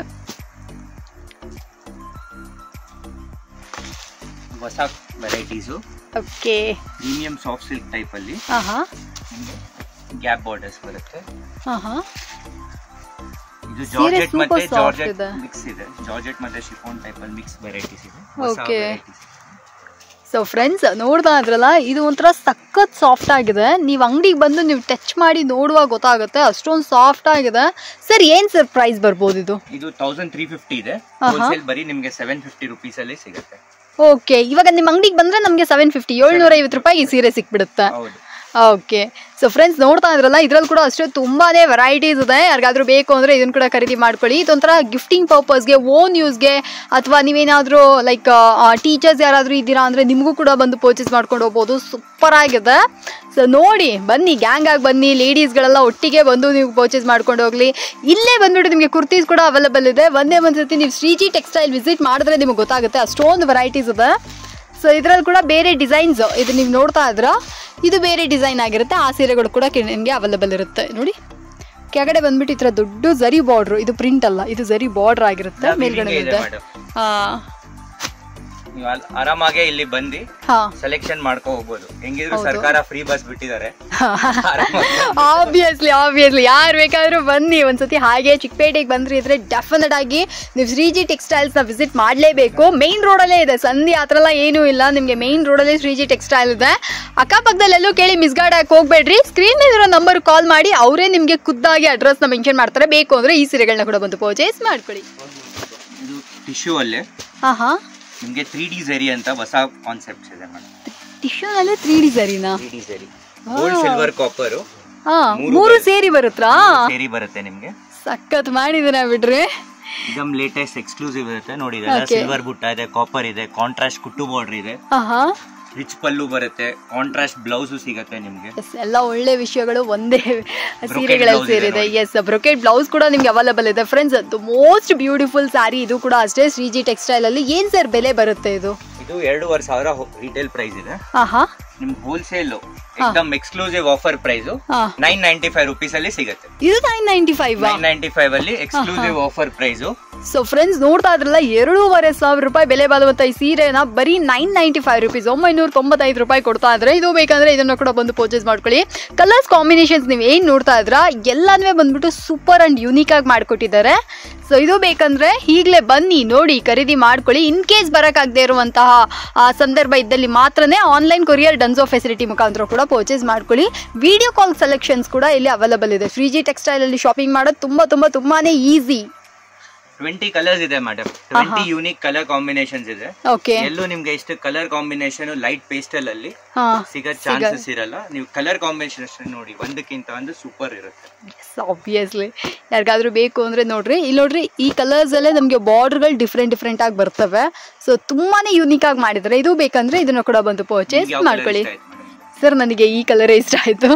Speaker 2: ಹೊಸ varieties.
Speaker 1: Okay,
Speaker 2: premium soft silk type ಅಲ್ಲಿ ಗ್ಯಾಪ್ ಬಾರ್ಡರ್ಸ್ ಬರುತ್ತೆ. ಇದು ಜಾರ್ಜೆಟ್ ಮತ್ತೆ ಜಾರ್ಜೆಟ್ ಮಿಕ್ಸ್ ಇದೆ. ಜಾರ್ಜೆಟ್ ಮತ್ತೆ ಶಿಫಾನ್ ಟೈಪ್ ಅಲ್ಲಿ ಮಿಕ್ಸ್ ವೆರೈಟೀಸ್ ಇದೆ.
Speaker 1: ಓಕೆ, ಸೊ ಫ್ರೆಂಡ್ಸ್ ನೋಡ್ತಾ ಇದ್ರಲ್ಲ, ಇದು ಒಂಥರ ಸಖತ್ ಸಾಫ್ಟ್ ಆಗಿದೆ. ನೀವು ಅಂಗಡಿಗೆ ಬಂದು ನೀವು ಟಚ್ ಮಾಡಿ ನೋಡುವಾಗ ಗೊತ್ತಾಗುತ್ತೆ, ಅಷ್ಟೊಂದು ಸಾಫ್ಟ್ ಆಗಿದೆ. ಸರ್ ಏನ್ ಸರ್ ಪ್ರೈಸ್ ಬರ್ಬೋದು ಇದು?
Speaker 2: ಇದು 1350 ಇದೆ. ಹೋಲ್ಸೇಲ್ ಬರೀ ನಿಮಗೆ 750 ರೂಪೀಸ್ ಅಲ್ಲಿ ಸಿಗುತ್ತೆ.
Speaker 1: ಓಕೆ, ಇವಾಗ ನಿಮ್ಮ ಅಂಗಡಿಗೆ ಬಂದ್ರೆ ನಮಗೆ 750 750 ರೂಪಾಯಿ ಈ ಸೀರೆ ಸಿಕ್ಬಿಡುತ್ತೆ. ಓಕೆ, ಸೊ ಫ್ರೆಂಡ್ಸ್ ನೋಡ್ತಾ ಇದ್ರಲ್ಲ, ಇದ್ರಲ್ಲಿ ಕೂಡ ಅಷ್ಟೇ ತುಂಬಾನೇ ವೆರೈಟೀಸ್ ಇದೆ. ಯಾರಿಗಾದ್ರೂ ಬೇಕು ಅಂದ್ರೆ ಇದನ್ನ ಕೂಡ ಖರೀದಿ ಮಾಡ್ಕೊಳ್ಳಿ. ಇದೊಂಥರ ಗಿಫ್ಟಿಂಗ್ ಪರ್ಪಸ್ಗೆ, ಓನ್ ಯೂಸ್ಗೆ, ಅಥವಾ ನೀವೇನಾದ್ರೂ ಲೈಕ್ ಟೀಚರ್ಸ್ ಯಾರಾದ್ರೂ ಇದ್ದೀರಾ ಅಂದ್ರೆ ನಿಮಗೂ ಕೂಡ ಬಂದು ಪರ್ಚೇಸ್ ಮಾಡ್ಕೊಂಡು ಹೋಗ್ಬೋದು. ಸೂಪರ್ ಆಗಿದೆ. ಸೊ ನೋಡಿ, ಬನ್ನಿ, ಗ್ಯಾಂಗ್ ಆಗಿ ಬನ್ನಿ, ಲೇಡೀಸ್ಗಳೆಲ್ಲ ಒಟ್ಟಿಗೆ ಬಂದು ನೀವು ಪರ್ಚೇಸ್ ಮಾಡ್ಕೊಂಡು ಹೋಗ್ಲಿ. ಇಲ್ಲೇ ಬಂದ್ಬಿಟ್ಟು ನಿಮಗೆ ಕುರ್ತೀಸ್ ಕೂಡ ಅವೈಲೇಬಲ್ ಇದೆ. ಒಂದ್ಸತಿ ನೀವು ಶ್ರೀಜಿ ಟೆಕ್ಸ್ಟೈಲ್ ವಿಸಿಟ್ ಮಾಡಿದ್ರೆ ನಿಮಗೆ ಗೊತ್ತಾಗುತ್ತೆ, ಅಷ್ಟೊಂದು ವೆರೈಟೀಸ್ ಇದೆ. ಸೊ ಇದರಲ್ಲಿ ಕೂಡ ಬೇರೆ ಡಿಸೈನ್ಸ್, ಇದು ನೀವು ನೋಡ್ತಾ ಇದ್ರ, ಇದು ಬೇರೆ ಡಿಸೈನ್ ಆಗಿರುತ್ತೆ. ಆ ಸೀರೆಗಳು ಕೂಡ ನಿಮಗೆ ಅವೈಲೇಬಲ್ ಇರುತ್ತೆ. ನೋಡಿ, ಕೆಳಗಡೆ ಬಂದ್ಬಿಟ್ಟು ಈ ಥರ ದೊಡ್ಡ ಜರಿ ಬಾರ್ಡ್ರು, ಇದು ಪ್ರಿಂಟ್ ಅಲ್ಲ, ಇದು ಜರಿ ಬಾರ್ಡರ್ ಆಗಿರುತ್ತೆ. ಮೇಲ್ಗಡೆ ಇದೆ.
Speaker 2: ನೀವು ಆರಾಮಾಗೆ ಇಲ್ಲಿ ಬಂದು ಸೆಲೆಕ್ಷನ್ ಮಾಡ್ಕೊ ಹೋಗ್ಬೋದು. ಹೆಂಗಿದ್ರು ಸರ್ಕಾರ ಫ್ರೀ ಬಸ್ ಬಿಟ್ಟಿದ್ದಾರೆ.
Speaker 1: ಆಬ್ವಿಯಸ್ಲಿ ಯಾರು ಬೇಕಾದ್ರೂ ಬನ್ನಿ ಒಂದ್ಸತಿ. ಹಾಗೆ ಚಿಕ್ಕಪೇಟೆಗೆ ಬಂದ್ರಿ ಇದ್ರೆ ಡೆಫಿನೆಟ್ ಆಗಿ ನೀವು ಶ್ರೀಜಿ ಟೆಕ್ಸ್ಟೈಲ್ಸ್ ನ ವಿಸಿಟ್ ಮಾಡಲೇಬೇಕು. ಮೇನ್ ರೋಡಲ್ಲೇ ಇದೆ, ಸಂಧಿ ಆ ಥರ ಎಲ್ಲ ಏನೂ ಇಲ್ಲ. ನಿಮಗೆ ಮೇನ್ ರೋಡಲ್ಲೇ ಶ್ರೀಜಿ ಟೆಕ್ಸ್ಟೈಲ್ ಇದೆ. ಅಕ್ಕಪಕ್ಕದಲ್ಲೆಲ್ಲೂ ಕೇಳಿ ಮಿಸ್ಗೈಡ್ ಆಗಿ ಹೋಗ್ಬೇಡ್ರಿ. ಸ್ಕ್ರೀನ್ ಮೇಲೆ ಇರೋ ನಂಬರ್ ಕಾಲ್ ಮಾಡಿ, ಅವರೇ ನಿಮಗೆ ಖುದ್ದಾಗಿ ಅಡ್ರೆಸ್ನ ಮೆನ್ಷನ್ ಮಾಡ್ತಾರೆ. ಬೇಕು ಅಂದ್ರೆ ಈ ಸೀರೆಗಳನ್ನ ಕೂಡ ಬಂದು ಪರ್ಚೇಸ್ ಮಾಡ್ಕೊಳ್ಳಿ.
Speaker 2: ಟಿಶ್ಯೂ ಅಲ್ಲೇ ನಿಮಗೆ 3D ಝರಿ ಅಂತ ಹೊಸ ಕಾನ್ಸೆಪ್ಟ್ಸ್ ಇದೆ ಮೇಡಮ್.
Speaker 1: ಟಿಶ್ಯೂನಲ್ಲಿ 3D ಝರಿನಾ?
Speaker 2: 3D ಝರಿ, ಗೋಲ್ಡ್, ಸಿಲ್ವರ್, ಕಾಪರ್
Speaker 1: ಮೂರು ಸೇರಿ ಬರುತ್ತಾ?
Speaker 2: ಸೇರಿ ಬರುತ್ತೆ ನಿಮಗೆ.
Speaker 1: ಸಖತ್ ಮಾಡಿದೀರಾ ಬಿಡ್ರಿ.
Speaker 2: ಇದಮ್ ಲೇಟೆಸ್ಟ್ ಎಕ್ಸ್ಕ್ಲೂಸಿವ್ ಇರುತ್ತೆ ನೋಡಿ. ಇದೆಲ್ಲ ಸಿಲ್ವರ್ ಬುಟ್ಟ ಇದೆ, ಕಾಪರ್ ಇದೆ, ಕಾಂಟ್ರಾಸ್ಟ್ ಕುಟ್ಟು ಬಾರ್ಡರ್ ಇದೆ, ರಿಚ್ ಪಲ್ಲು ಬರುತ್ತೆ, ಕಾಂಟ್ರಾಸ್ಟ್ ಬ್ಲೌಸ್ ಸಿಗುತ್ತೆ ನಿಮಗೆ.
Speaker 1: ಎಲ್ಲ ಒಳ್ಳೆ ವಿಷಯಗಳು ಒಂದೇ ಸೀರೆಗಳಲ್ಲಿ ಸೇರಿದೆ. ಎಸ್, ಬ್ರೊಕೆಟ್ ಬ್ಲೌಸ್ ಕೂಡ ನಿಮ್ಗೆ ಅವೈಲೇಬಲ್ ಇದೆ. ಫ್ರೆಂಡ್ಸ್, ಮೋಸ್ಟ್ ಬ್ಯೂಟಿಫುಲ್ ಸ್ಯಾರಿ ಇದು ಕೂಡ ಅಷ್ಟೇ. ಶ್ರೀಜಿ ಟೆಕ್ಸ್ಟೈಲ್ ಅಲ್ಲಿ ಏನ್ ಸರ್ ಬೆಲೆ ಬರುತ್ತೆ ಇದು?
Speaker 2: ಇದು 2500 ರಿಟೇಲ್ ಪ್ರೈಸ್ ಇದೆ. ನಿಮ್ಗೆ ಹೋಲ್ಸೇಲ್ एकदम ಎಕ್ಸ್ಕ್ಲೂಸಿವ್ ಆಫರ್ ಪ್ರೈಸ್ 995 ರೂಪೀಸ್ ಅಲ್ಲಿ ಸಿಗುತ್ತೆ.
Speaker 1: ಇದು 995
Speaker 2: ಅಲ್ಲಿ exclusive offer price.
Speaker 1: So friends ನೋಡ್ತಾ ಇದ್ರಲ್ಲ, 2500 ರೂಪಾಯಿ ಬೆಲೆ ಬಾಳುವಂತ ಈ ಸೀರೆನ ಬರೀ 995 ರೂಪೀಸ್, 995 ರೂಪಾಯಿ ಕೊಡ್ತಾ ಇದ್ರೆ. ಇದು ಬೇಕಂದ್ರೆ ಇದನ್ನ ಕೂಡ ಬಂದು ಪರ್ಚೇಸ್ ಮಾಡ್ಕೊಳ್ಳಿ. ಕಲರ್ಸ್ ಕಾಂಬಿನೇಷನ್ಸ್ ನೀವು ಏನ್ ನೋಡ್ತಾ ಇದ್ರ ಎಲ್ಲಾನು ಬಂದ್ಬಿಟ್ಟು ಸೂಪರ್ ಅಂಡ್ ಯೂನಿಕ್ ಆಗಿ ಮಾಡ್ಕೊಟ್ಟಿದ್ದಾರೆ. ಸೊ ಇದು ಬೇಕಂದ್ರೆ ಈಗಲೇ ಬನ್ನಿ, ನೋಡಿ, ಖರೀದಿ ಮಾಡ್ಕೊಳ್ಳಿ. ಇನ್ ಕೇಸ್ ಬರಕ್ಕಾಗದೇ ಇರುವಂತಹ ಸಂದರ್ಭ ಇದ್ದಲ್ಲಿ ಮಾತ್ರನೇ ಆನ್ಲೈನ್ ಕೊರಿಯರ್ ಡನ್ಸೋ ಫೆಸಿಲಿಟಿ ಮುಖಾಂತರ ಕೂಡ ಪರ್ಚೇಸ್ ಮಾಡ್ಕೊಳ್ಳಿ. ವಿಡಿಯೋ ಕಾಲ್ ಸೆಲೆಕ್ಷನ್ಸ್ ಕೂಡ ಇಲ್ಲಿ ಅವೈಲೇಬಲ್ ಇದೆ. ಶ್ರೀಜಿ ಟೆಕ್ಸ್ಟೈಲ್ ಅಲ್ಲಿ ಶಾಪಿಂಗ್ ಮಾಡೋದು ತುಂಬಾನೇ ಈಸಿ.
Speaker 2: 20 ಕಲರ್ಸ್ ಇದೆ ಮೇಡಮ್. 20 ಯೂನಿಕ್ ಕಲರ್ ಕಾಂಬಿನೇಷನ್ಸ್ ಇದೆ. ಎಲ್ಲೂ ನಿಮ್ಗೆ ಇಷ್ಟು ಕಲರ್ ಕಾಂಬಿನೇಷನ್ ಲೈಟ್ ಪೇಸ್ಟಲ್ ಅಲ್ಲಿ ಸಿಗೋ ಚಾನ್ಸಸ್ ಇರಲ್ಲ. ನೀವು ಕಲರ್ ಕಾಂಬಿನೇಷನ್ ನೋಡಿ, ಒಂದಕ್ಕಿಂತ ಒಂದು ಸೂಪರ್ ಇರುತ್ತೆ.
Speaker 1: ಆಬ್ವಿಯಸ್ಲಿ ಯಾರಿಗಾದ್ರೂ ಬೇಕು ಅಂದ್ರೆ ನೋಡ್ರಿ, ಇಲ್ಲಿ ನೋಡ್ರಿ, ಈ ಕಲರ್ಸ್ ಅಲ್ಲೇ ನಮ್ಗೆ ಬಾರ್ಡರ್ಗಳು ಡಿಫ್ರೆಂಟ್ ಆಗಿ ಬರ್ತವೆ. ಸೊ ತುಂಬಾನೇ ಯೂನಿಕ್ ಆಗಿ ಮಾಡಿದ್ರೆ. ಇದು ಬೇಕಂದ್ರೆ ಇದನ್ನ ಕೂಡ ಬಂದು ಪರ್ಚೇಸ್ ಮಾಡ್ಕೊಳ್ಳಿ. ಸರ್, ನನಗೆ ಈ ಕಲರೇ ಇಷ್ಟ ಆಯ್ತು.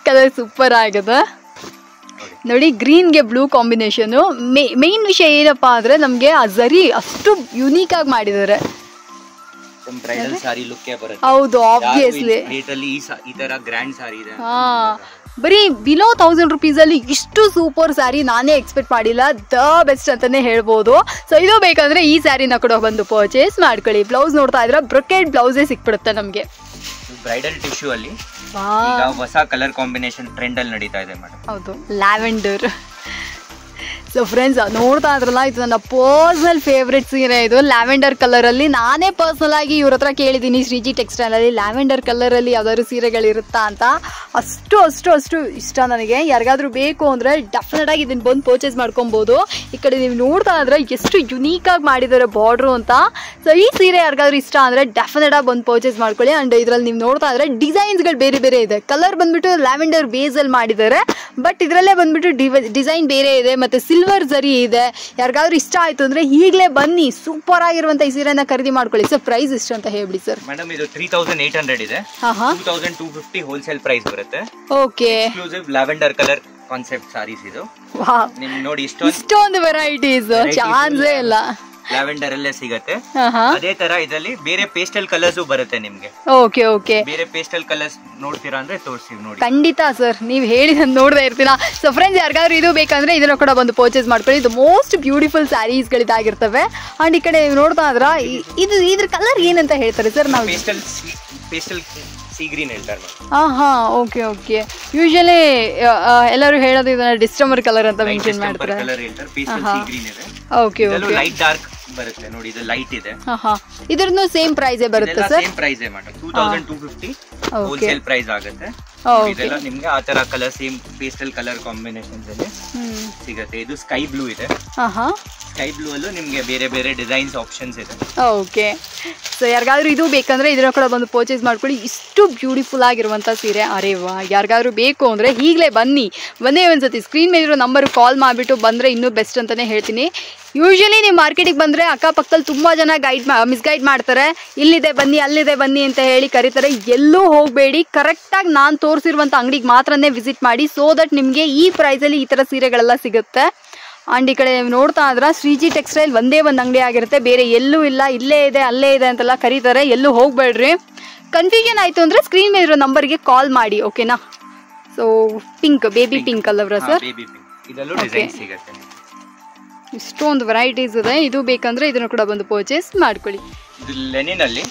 Speaker 1: ಕಲರ್ ಸೂಪರ್ ಆಗಿದೆ ನೋಡಿ. ಗ್ರೀನ್ಗೆ ಬ್ಲೂ ಕಾಂಬಿನೇಷನ್. ಮೇನ್ ವಿಷಯ ಏನಪ್ಪಾ ಅಂದ್ರೆ ನಮ್ಗೆ ಆ ಜರಿ ಅಷ್ಟು ಯೂನಿಕ್ ಆಗಿ ಮಾಡಿದ್ದಾರೆ. ಹೌದು, ಆಬ್ವಿಯಸ್ಲಿ ಬರೀ ಬಿಲೋ 1000 ರೂಪೀಸ್ ಅಲ್ಲಿ ಇಷ್ಟು ಸೂಪರ್ ಸ್ಯಾರಿ ನಾನೇ ಎಕ್ಸ್ಪೆಕ್ಟ್ ಮಾಡಿಲ್ಲ. ದ ಬೆಸ್ಟ್ ಅಂತಾನೆ ಹೇಳ್ಬೋದು. ಸೊ ಇದು ಬೇಕಂದ್ರೆ ಈ ಸ್ಯಾರಿನ ಕೂಡ ಬಂದು ಪರ್ಚೇಸ್ ಮಾಡ್ಕೊಳ್ಳಿ. ಬ್ಲೌಸ್ ನೋಡ್ತಾ ಇದ್ರೆ ಬ್ರೊಕೆಟ್ ಬ್ಲೌಸೇ ಸಿಕ್ಬಿಡುತ್ತೆ ನಮ್ಗೆ.
Speaker 2: ಬ್ರೈಡಲ್ ಟಿಶ್ಯೂ ಅಲ್ಲಿ ಹೊಸ ಕಲರ್ ಕಾಂಬಿನೇಷನ್ ಟ್ರೆಂಡ್ ಅಲ್ಲಿ ನಡೀತಾ ಇದೆ ಮೇಡಮ್.
Speaker 1: ಹೌದು, ಲ್ಯಾವೆಂಡರ್. ಸೊ ಫ್ರೆಂಡ್ಸ್ ನೋಡ್ತಾ ಇದ್ರಲ್ಲ, ಇದು ನನ್ನ ಪರ್ಸನಲ್ ಫೇವ್ರೆಟ್ ಸೀರೆ. ಇದು ಲ್ಯಾವೆಂಡರ್ ಕಲರಲ್ಲಿ. ನಾನೇ ಪರ್ಸನಲ್ ಆಗಿ ಇವ್ರ ಹತ್ರ ಕೇಳಿದ್ದೀನಿ ಶ್ರೀಜಿ ಟೆಕ್ಸ್ಟೈಲಲ್ಲಿ ಲ್ಯಾವೆಂಡರ್ ಕಲರಲ್ಲಿ ಯಾವ್ದಾದ್ರು ಸೀರೆಗಳಿರುತ್ತಾ ಅಂತ. ಅಷ್ಟು ಅಷ್ಟು ಅಷ್ಟು ಇಷ್ಟ ನನಗೆ. ಯಾರಿಗಾದ್ರೂ ಬೇಕು ಅಂದರೆ ಡೆಫಿನೆಟ್ ಆಗಿ ಇದನ್ನು ಬಂದು ಪರ್ಚೇಸ್ ಮಾಡ್ಕೊಬೋದು. ಈ ಕಡೆ ನೀವು ನೋಡ್ತಾ ಇದ್ರೆ ಎಷ್ಟು ಯುನೀಕಾಗಿ ಮಾಡಿದ್ದಾರೆ ಬಾರ್ಡ್ರು ಅಂತ. ಸೊ ಈ ಸೀರೆ ಯಾರಿಗಾದ್ರೂ ಇಷ್ಟ ಅಂದರೆ ಡೆಫಿನೆಟ್ ಆಗಿ ಬಂದು ಪರ್ಚೇಸ್ ಮಾಡ್ಕೊಳ್ಳಿ. ಆ್ಯಂಡ್ ಇದರಲ್ಲಿ ನೀವು ನೋಡ್ತಾ ಇದ್ರೆ ಡಿಸೈನ್ಸ್ಗಳು ಬೇರೆ ಬೇರೆ ಇದೆ. ಕಲರ್ ಬಂದ್ಬಿಟ್ಟು ಲ್ಯಾವೆಂಡರ್ ಬೇಸಲ್ಲಿ ಮಾಡಿದ್ದಾರೆ, ಬಟ್ ಇದರಲ್ಲೇ ಬಂದ್ಬಿಟ್ಟು ಡಿಸೈನ್ ಬೇರೆ ಇದೆ, ಮತ್ತು ಸಿಲ್ವರ್ ಜರಿ ಇದೆ. ಯಾರಿಗಾದ್ರೂ ಇಷ್ಟ ಆಯಿತು ಅಂದರೆ ಈಗಲೇ ಬನ್ನಿ, ಸೂಪರ್ ಆಗಿರುವಂಥ ಈ ಸೀರೆನ ಖರೀದಿ ಮಾಡ್ಕೊಳ್ಳಿ. ಸರ್ ಪ್ರೈಸ್ ಎಷ್ಟು ಅಂತ ಹೇಳ್ಬಿಡಿ ಸರ್.
Speaker 2: ಮೇಡಮ್ ಇದು 3800 ಇದೆ. 2250 ಹೋಲ್ಸೇಲ್ ಪ್ರೈಸ್ ಬರುತ್ತೆ.
Speaker 1: Okay,
Speaker 2: exclusive lavender colour concept saris ಇದು. ನಿಮ್ ನೋಡಿ
Speaker 1: ಇಷ್ಟೊಂದು ವೆರೈಟೀಸ್, ಚಾನ್ಸೇ ಇಲ್ಲ.
Speaker 2: ಲ್ಯಾವೆಂಡರ್ ಅಲ್ಲೇ ಸಿಗತ್ತೆ. ಅದೇ ತರ ಇದರಲ್ಲಿ ಬೇರೆ ಪೇಸ್ಟಲ್ ಕಲರ್ಸ್ ಬರುತ್ತೆ ನಿಮ್ಗೆ.
Speaker 1: ಓಕೆ ಓಕೆ,
Speaker 2: ಬೇರೆ ಪೇಸ್ಟಲ್ ಕಲರ್ಸ್ ನೋಡ್ತೀರಾ ಅಂದ್ರೆ ತೋರಿಸ್ತೀವಿ ನೋಡಿ.
Speaker 1: ಖಂಡಿತ ಸರ್, ನೀವು ಹೇಳಿ ನಾನು ನೋಡ್ತಾ ಇರ್ತೀನ. ಸೊ ಫ್ರೆಂಡ್ಸ್ ಯಾರಿಗಾದ್ರೂ ಇದು ಬೇಕಂದ್ರೆ ಇದನ್ನ ಕೂಡ ಬಂದು ಪರ್ಚೇಸ್ ಮಾಡ್ಕೊಳ್ಳಿ. ಇದು ಮೋಸ್ಟ್ ಬ್ಯೂಟಿಫುಲ್ ಸ್ಯಾರೀಸ್ಗಳಿದಾಗಿರ್ತವೆ. ಅಂಡ್ ಈ ಕಡೆ ನೋಡ್ತಾ ಇದ್ರ ಇದ್ರ ಕಲರ್ ಏನಂತ ಹೇಳ್ತಾರೆ ಸರ್? ನಾವು
Speaker 2: ಪೇಸ್ಟಲ್ ಸೀ ಗ್ರೀನ್ ಹೇಳ್ತಾರೆ.
Speaker 1: Okay okay. ಯೂಶಲಿ ಎಲ್ಲರೂ ಹೇಳೋದು ಇದನ್ನ ಡಿಸ್ಟಮರ್ ಕಲರ್ ಅಂತ ಮೆನ್ಷನ್ ಮಾಡ್ತಾರೆ. ಓಕೆ ಓಕೆ,
Speaker 2: ಲೈಟ್ ಡಾರ್ಕ್ ಬರುತ್ತೆ ನೋಡಿ. ಇದು ಲೈಟ್ ಇದೆ.
Speaker 1: ಇದ್ರದ್ದು ಸೇಮ್ ಪ್ರೈಸ್ ಬರುತ್ತೆ sir?
Speaker 2: Same price madam, 2250 wholesale price ಆಗುತ್ತೆ. ಇದೆಲ್ಲ ನಿಮ್ಗೆ ಆ ತರ colour same pastel colour combinations ಅಲ್ಲಿ ಸಿಗುತ್ತೆ. ಇದು ಸ್ಕೈ ಬ್ಲೂ ಇದೆ. ಸ್ಕೈ ಬ್ಲೂ ಅಲ್ಲೂ ನಿಮ್ಗೆ ಬೇರೆ ಬೇರೆ ಡಿಸೈನ್ಸ್ ಆಪ್ಷನ್ಸ್ ಇದೆ.
Speaker 1: ಓಕೆ, ಸೊ ಯಾರಿಗಾದ್ರೂ ಇದು ಬೇಕಂದ್ರೆ ಇದನ್ನ ಕೂಡ ಬಂದು ಪರ್ಚೇಸ್ ಮಾಡ್ಕೊಳ್ಳಿ. ಇಷ್ಟು ಬ್ಯೂಟಿಫುಲ್ ಆಗಿರುವಂಥ ಸೀರೆ. ಅರೆ ವಾ, ಯಾರಿಗಾದ್ರೂ ಬೇಕು ಅಂದರೆ ಈಗಲೇ ಬನ್ನಿ ಒಂದ್ಸತಿ ಸ್ಕ್ರೀನ್ ಮೇಲಿರೋ ನಂಬರ್ ಕಾಲ್ ಮಾಡಿಬಿಟ್ಟು ಬಂದರೆ ಇನ್ನೂ ಬೆಸ್ಟ್ ಅಂತಲೇ ಹೇಳ್ತೀನಿ. ಯೂಶಲಿ ನೀವು ಮಾರ್ಕೆಟಿಗೆ ಬಂದರೆ ಅಕ್ಕಪಕ್ಕದಲ್ಲಿ ತುಂಬ ಜನ ಮಿಸ್ಗೈಡ್ ಮಾಡ್ತಾರೆ. ಇಲ್ಲಿದೆ ಬನ್ನಿ, ಅಲ್ಲಿದೆ ಬನ್ನಿ ಅಂತ ಹೇಳಿ ಕರೀತಾರೆ. ಎಲ್ಲೂ ಹೋಗಬೇಡಿ, ಕರೆಕ್ಟಾಗಿ ನಾನು ತೋರಿಸಿರುವಂಥ ಅಂಗಡಿಗೆ ಮಾತ್ರನೇ ವಿಸಿಟ್ ಮಾಡಿ. ಸೋ ದಟ್ ನಿಮಗೆ ಈ ಪ್ರೈಸಲ್ಲಿ ಈ ಥರ ಸೀರೆಗಳೆಲ್ಲ ಸಿಗುತ್ತೆ. ಆ್ಯಂಡ್ ಈ ಕಡೆ ನೋಡ್ತಾ ಇದ್ರೆ ಶ್ರೀಜಿ ಟೆಕ್ಸ್ಟೈಲ್ ಒಂದೇ ಒಂದು ಅಂಗಡಿ ಆಗಿರುತ್ತೆ, ಬೇರೆ ಎಲ್ಲೂ ಇಲ್ಲ. ಇಲ್ಲೇ ಇದೆ ಅಲ್ಲೇ ಇದೆ ಅಂತೆಲ್ಲ ಕರೀತಾರೆ. ಎಲ್ಲೂ ಹೋಗಬೇಡ್ರಿ. ಕನ್ಫ್ಯೂಷನ್ ಆಯಿತು ಅಂದರೆ ಸ್ಕ್ರೀನ್ ಮೇಲೆ ಇರೋ ನಂಬರ್ಗೆ ಕಾಲ್ ಮಾಡಿ, ಓಕೆನಾ? ಸೊ ಪಿಂಕ್, ಬೇಬಿ ಪಿಂಕ್ ಅಲ್ಲವ್ರ ಸರ್? ಇಷ್ಟೊಂದು ವೆರೈಟೀಸ್ ಇದೆ. ಇದು ಬೇಕಂದ್ರೆ ಇದನ್ನು ಕೂಡ ಬಂದು ಪರ್ಚೇಸ್ ಮಾಡ್ಕೊಳ್ಳಿ.
Speaker 2: ಇದು ಲೆನಿನ್ ಅಲ್ಲಿ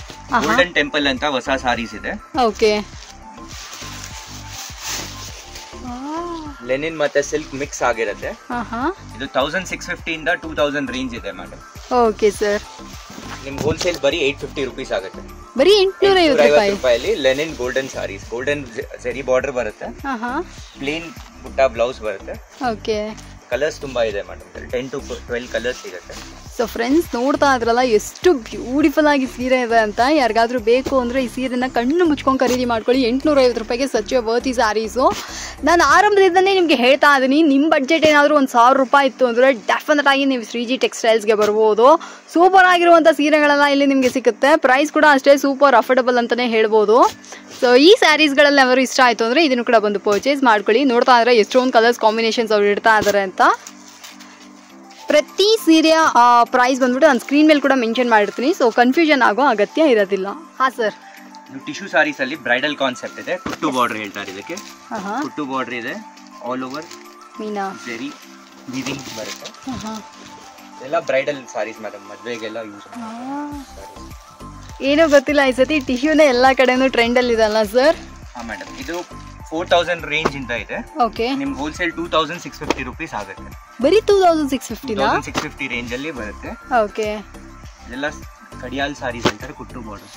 Speaker 2: ಗೋಲ್ಡನ್ ಟೆಂಪಲ್ ಅಂತ ಹೊಸ ಸಾರೀಸ್ ಇದೆ.
Speaker 1: ಓಕೆ,
Speaker 2: ಲೆನಿನ್ ಮತ್ತೆ ಸಿಲ್ಕ್ ಮಿಕ್ಸ್ ಆಗಿರುತ್ತೆ. ಇದು 1650 ಇಂದ 2000 ರೇಂಜ್ ಇದೆ ಮೇಡಮ್.
Speaker 1: Okay sir.
Speaker 2: ನಿಮ್ ಹೋಲ್ಸೇಲ್ ಬರೀ 850 ರುಪೀಸ್ ಆಗುತ್ತೆ.
Speaker 1: ಬರೀ 850
Speaker 2: ರೂಪಾಯಲ್ಲಿ ಲೆನಿನ್ ಗೋಲ್ಡನ್ ಸಾರೀಸ್. ಗೋಲ್ಡನ್ ಜರಿ ಬಾರ್ಡರ್ ಬರುತ್ತೆ, ಪ್ಲೇನ್ ಬುಟ್ಟ ಬ್ಲೌಸ್ ಬರುತ್ತೆ.
Speaker 1: ಓಕೆ,
Speaker 2: ಕಲರ್ಸ್ ತುಂಬಾ ಇದೆ ಮೇಡಮ್. 10 to 12 ಕಲರ್ಸ್ ಸಿಗುತ್ತೆ.
Speaker 1: ಸೊ ಫ್ರೆಂಡ್ಸ್ ನೋಡ್ತಾ ಇದ್ರಲ್ಲ ಎಷ್ಟು ಬ್ಯೂಟಿಫುಲ್ ಆಗಿ ಸೀರೆ ಇದೆ ಅಂತ. ಯಾರಿಗಾದ್ರೂ ಬೇಕು ಅಂದರೆ ಈ ಸೀರೆನ ಕಣ್ಣು ಮುಚ್ಕೊಂಡು ಖರೀದಿ ಮಾಡ್ಕೊಳ್ಳಿ. 850 ರೂಪಾಯಿಗೆ ಸಚ್ ವರ್ತಿ ಸ್ಯಾರೀಸು. ನಾನು ಆರಂಭದಿಂದನೇ ನಿಮಗೆ ಹೇಳ್ತಾ ಇದ್ದೀನಿ, ನಿಮ್ಮ ಬಡ್ಜೆಟ್ ಏನಾದರೂ ಒಂದು 1000 ರೂಪಾಯಿ ಇತ್ತು ಅಂದರೆ ಡೆಫಿನೆಟ್ ಆಗಿ ನೀವು ಶ್ರೀಜಿ ಟೆಕ್ಸ್ಟೈಲ್ಸ್ಗೆ ಬರ್ಬೋದು. ಸೂಪರ್ ಆಗಿರುವಂಥ ಸೀರೆಗಳೆಲ್ಲ ಇಲ್ಲಿ ನಿಮಗೆ ಸಿಗುತ್ತೆ. ಪ್ರೈಸ್ ಕೂಡ ಅಷ್ಟೇ ಸೂಪರ್ ಅಫೋರ್ಡಬಲ್ ಅಂತಲೇ ಹೇಳ್ಬೋದು. ಸೊ ಈ ಸ್ಯಾರೀಸ್ಗಳಲ್ಲಿ ಅವರು ಇಷ್ಟ ಆಯಿತು ಅಂದರೆ ಇದನ್ನು ಕೂಡ ಬಂದು ಪರ್ಚೇಸ್ ಮಾಡ್ಕೊಳ್ಳಿ. ನೋಡ್ತಾ ಇದ್ರೆ ಎಷ್ಟೊಂದು ಕಲರ್ಸ್ ಕಾಂಬಿನೇಷನ್ಸ್ ಅವ್ರು ಇಡ್ತಾ ಇದ್ದಾರೆ ಅಂತ. ಪ್ರತಿ ಸೀರೆಯ ಪ್ರೈಸ್ ಬಂದ್ಬಿಟ್ಟು ನಾನು ಸ್ಕ್ರೀನ್ ಮೇಲೆ ಕೂಡ ಮೆನ್ಷನ್ ಮಾಡಿರ್ತೀನಿ. ಸೊ ಕನ್ಫ್ಯೂಷನ್ ಆಗೋ ಅಗತ್ಯ ಇರೋದಿಲ್ಲ. ಹಾಂ ಸರ್.
Speaker 2: ಟಿಶ್ಯೂ ಸಾರೀಸ್ ಅಲ್ಲಿ ಬ್ರೈಡಲ್ ಕಾನ್ಸೆಪ್ಟ್ ಇದೆ. ಕುಟ್ಟು ಬಾರ್ಡರ್ ಹೇಳ್ತಾರೆ ಇದಕ್ಕೆ. ಕುಟ್ಟು ಬಾರ್ಡರ್ ಇದೆ, ಆಲ್ ಓವರ್
Speaker 1: ಮೀನಾ
Speaker 2: ಜರಿ ವೀವಿಂಗ್ ಬರುತ್ತೆ. ಎಲ್ಲ ಬ್ರೈಡಲ್ ಸಾರೀಸ್ ಮೇಡಮ್, ಮದುವೆಗೆಲ್ಲ ಯೂಸ್
Speaker 1: ಏನೋ ಗೊತ್ತಿಲ್ಲ, ಈ ಸತಿ ಟಿಶ್ಯೂನೇ ಎಲ್ಲ ಕಡೆನೂ ಟ್ರೆಂಡಲ್ಲಿ ಇದಲ್ಲ ಸರ್?
Speaker 2: ಹಾಂ ಮೇಡಮ್, ಇದು 4000 ರೇಂಜ್ ಇಂದ ಇದೆ.
Speaker 1: ಓಕೆ,
Speaker 2: ನಿಮ್ ಹೋಲ್ಸೇಲ್ 2650 ರುಪೀಸ್ ಆಗುತ್ತೆ.
Speaker 1: ಬರೀ 2650
Speaker 2: ರೇಂಜ್ ಅಲ್ಲಿ ಬರುತ್ತೆ.
Speaker 1: ಓಕೆ,
Speaker 2: ಇದೆಲ್ಲ ಕಡಿಯಾಲ್ ಸಾರೀಸ್ ಅಂತಾರೆ, ಕುಟ್ಟು ಬಾರ್ಡರ್.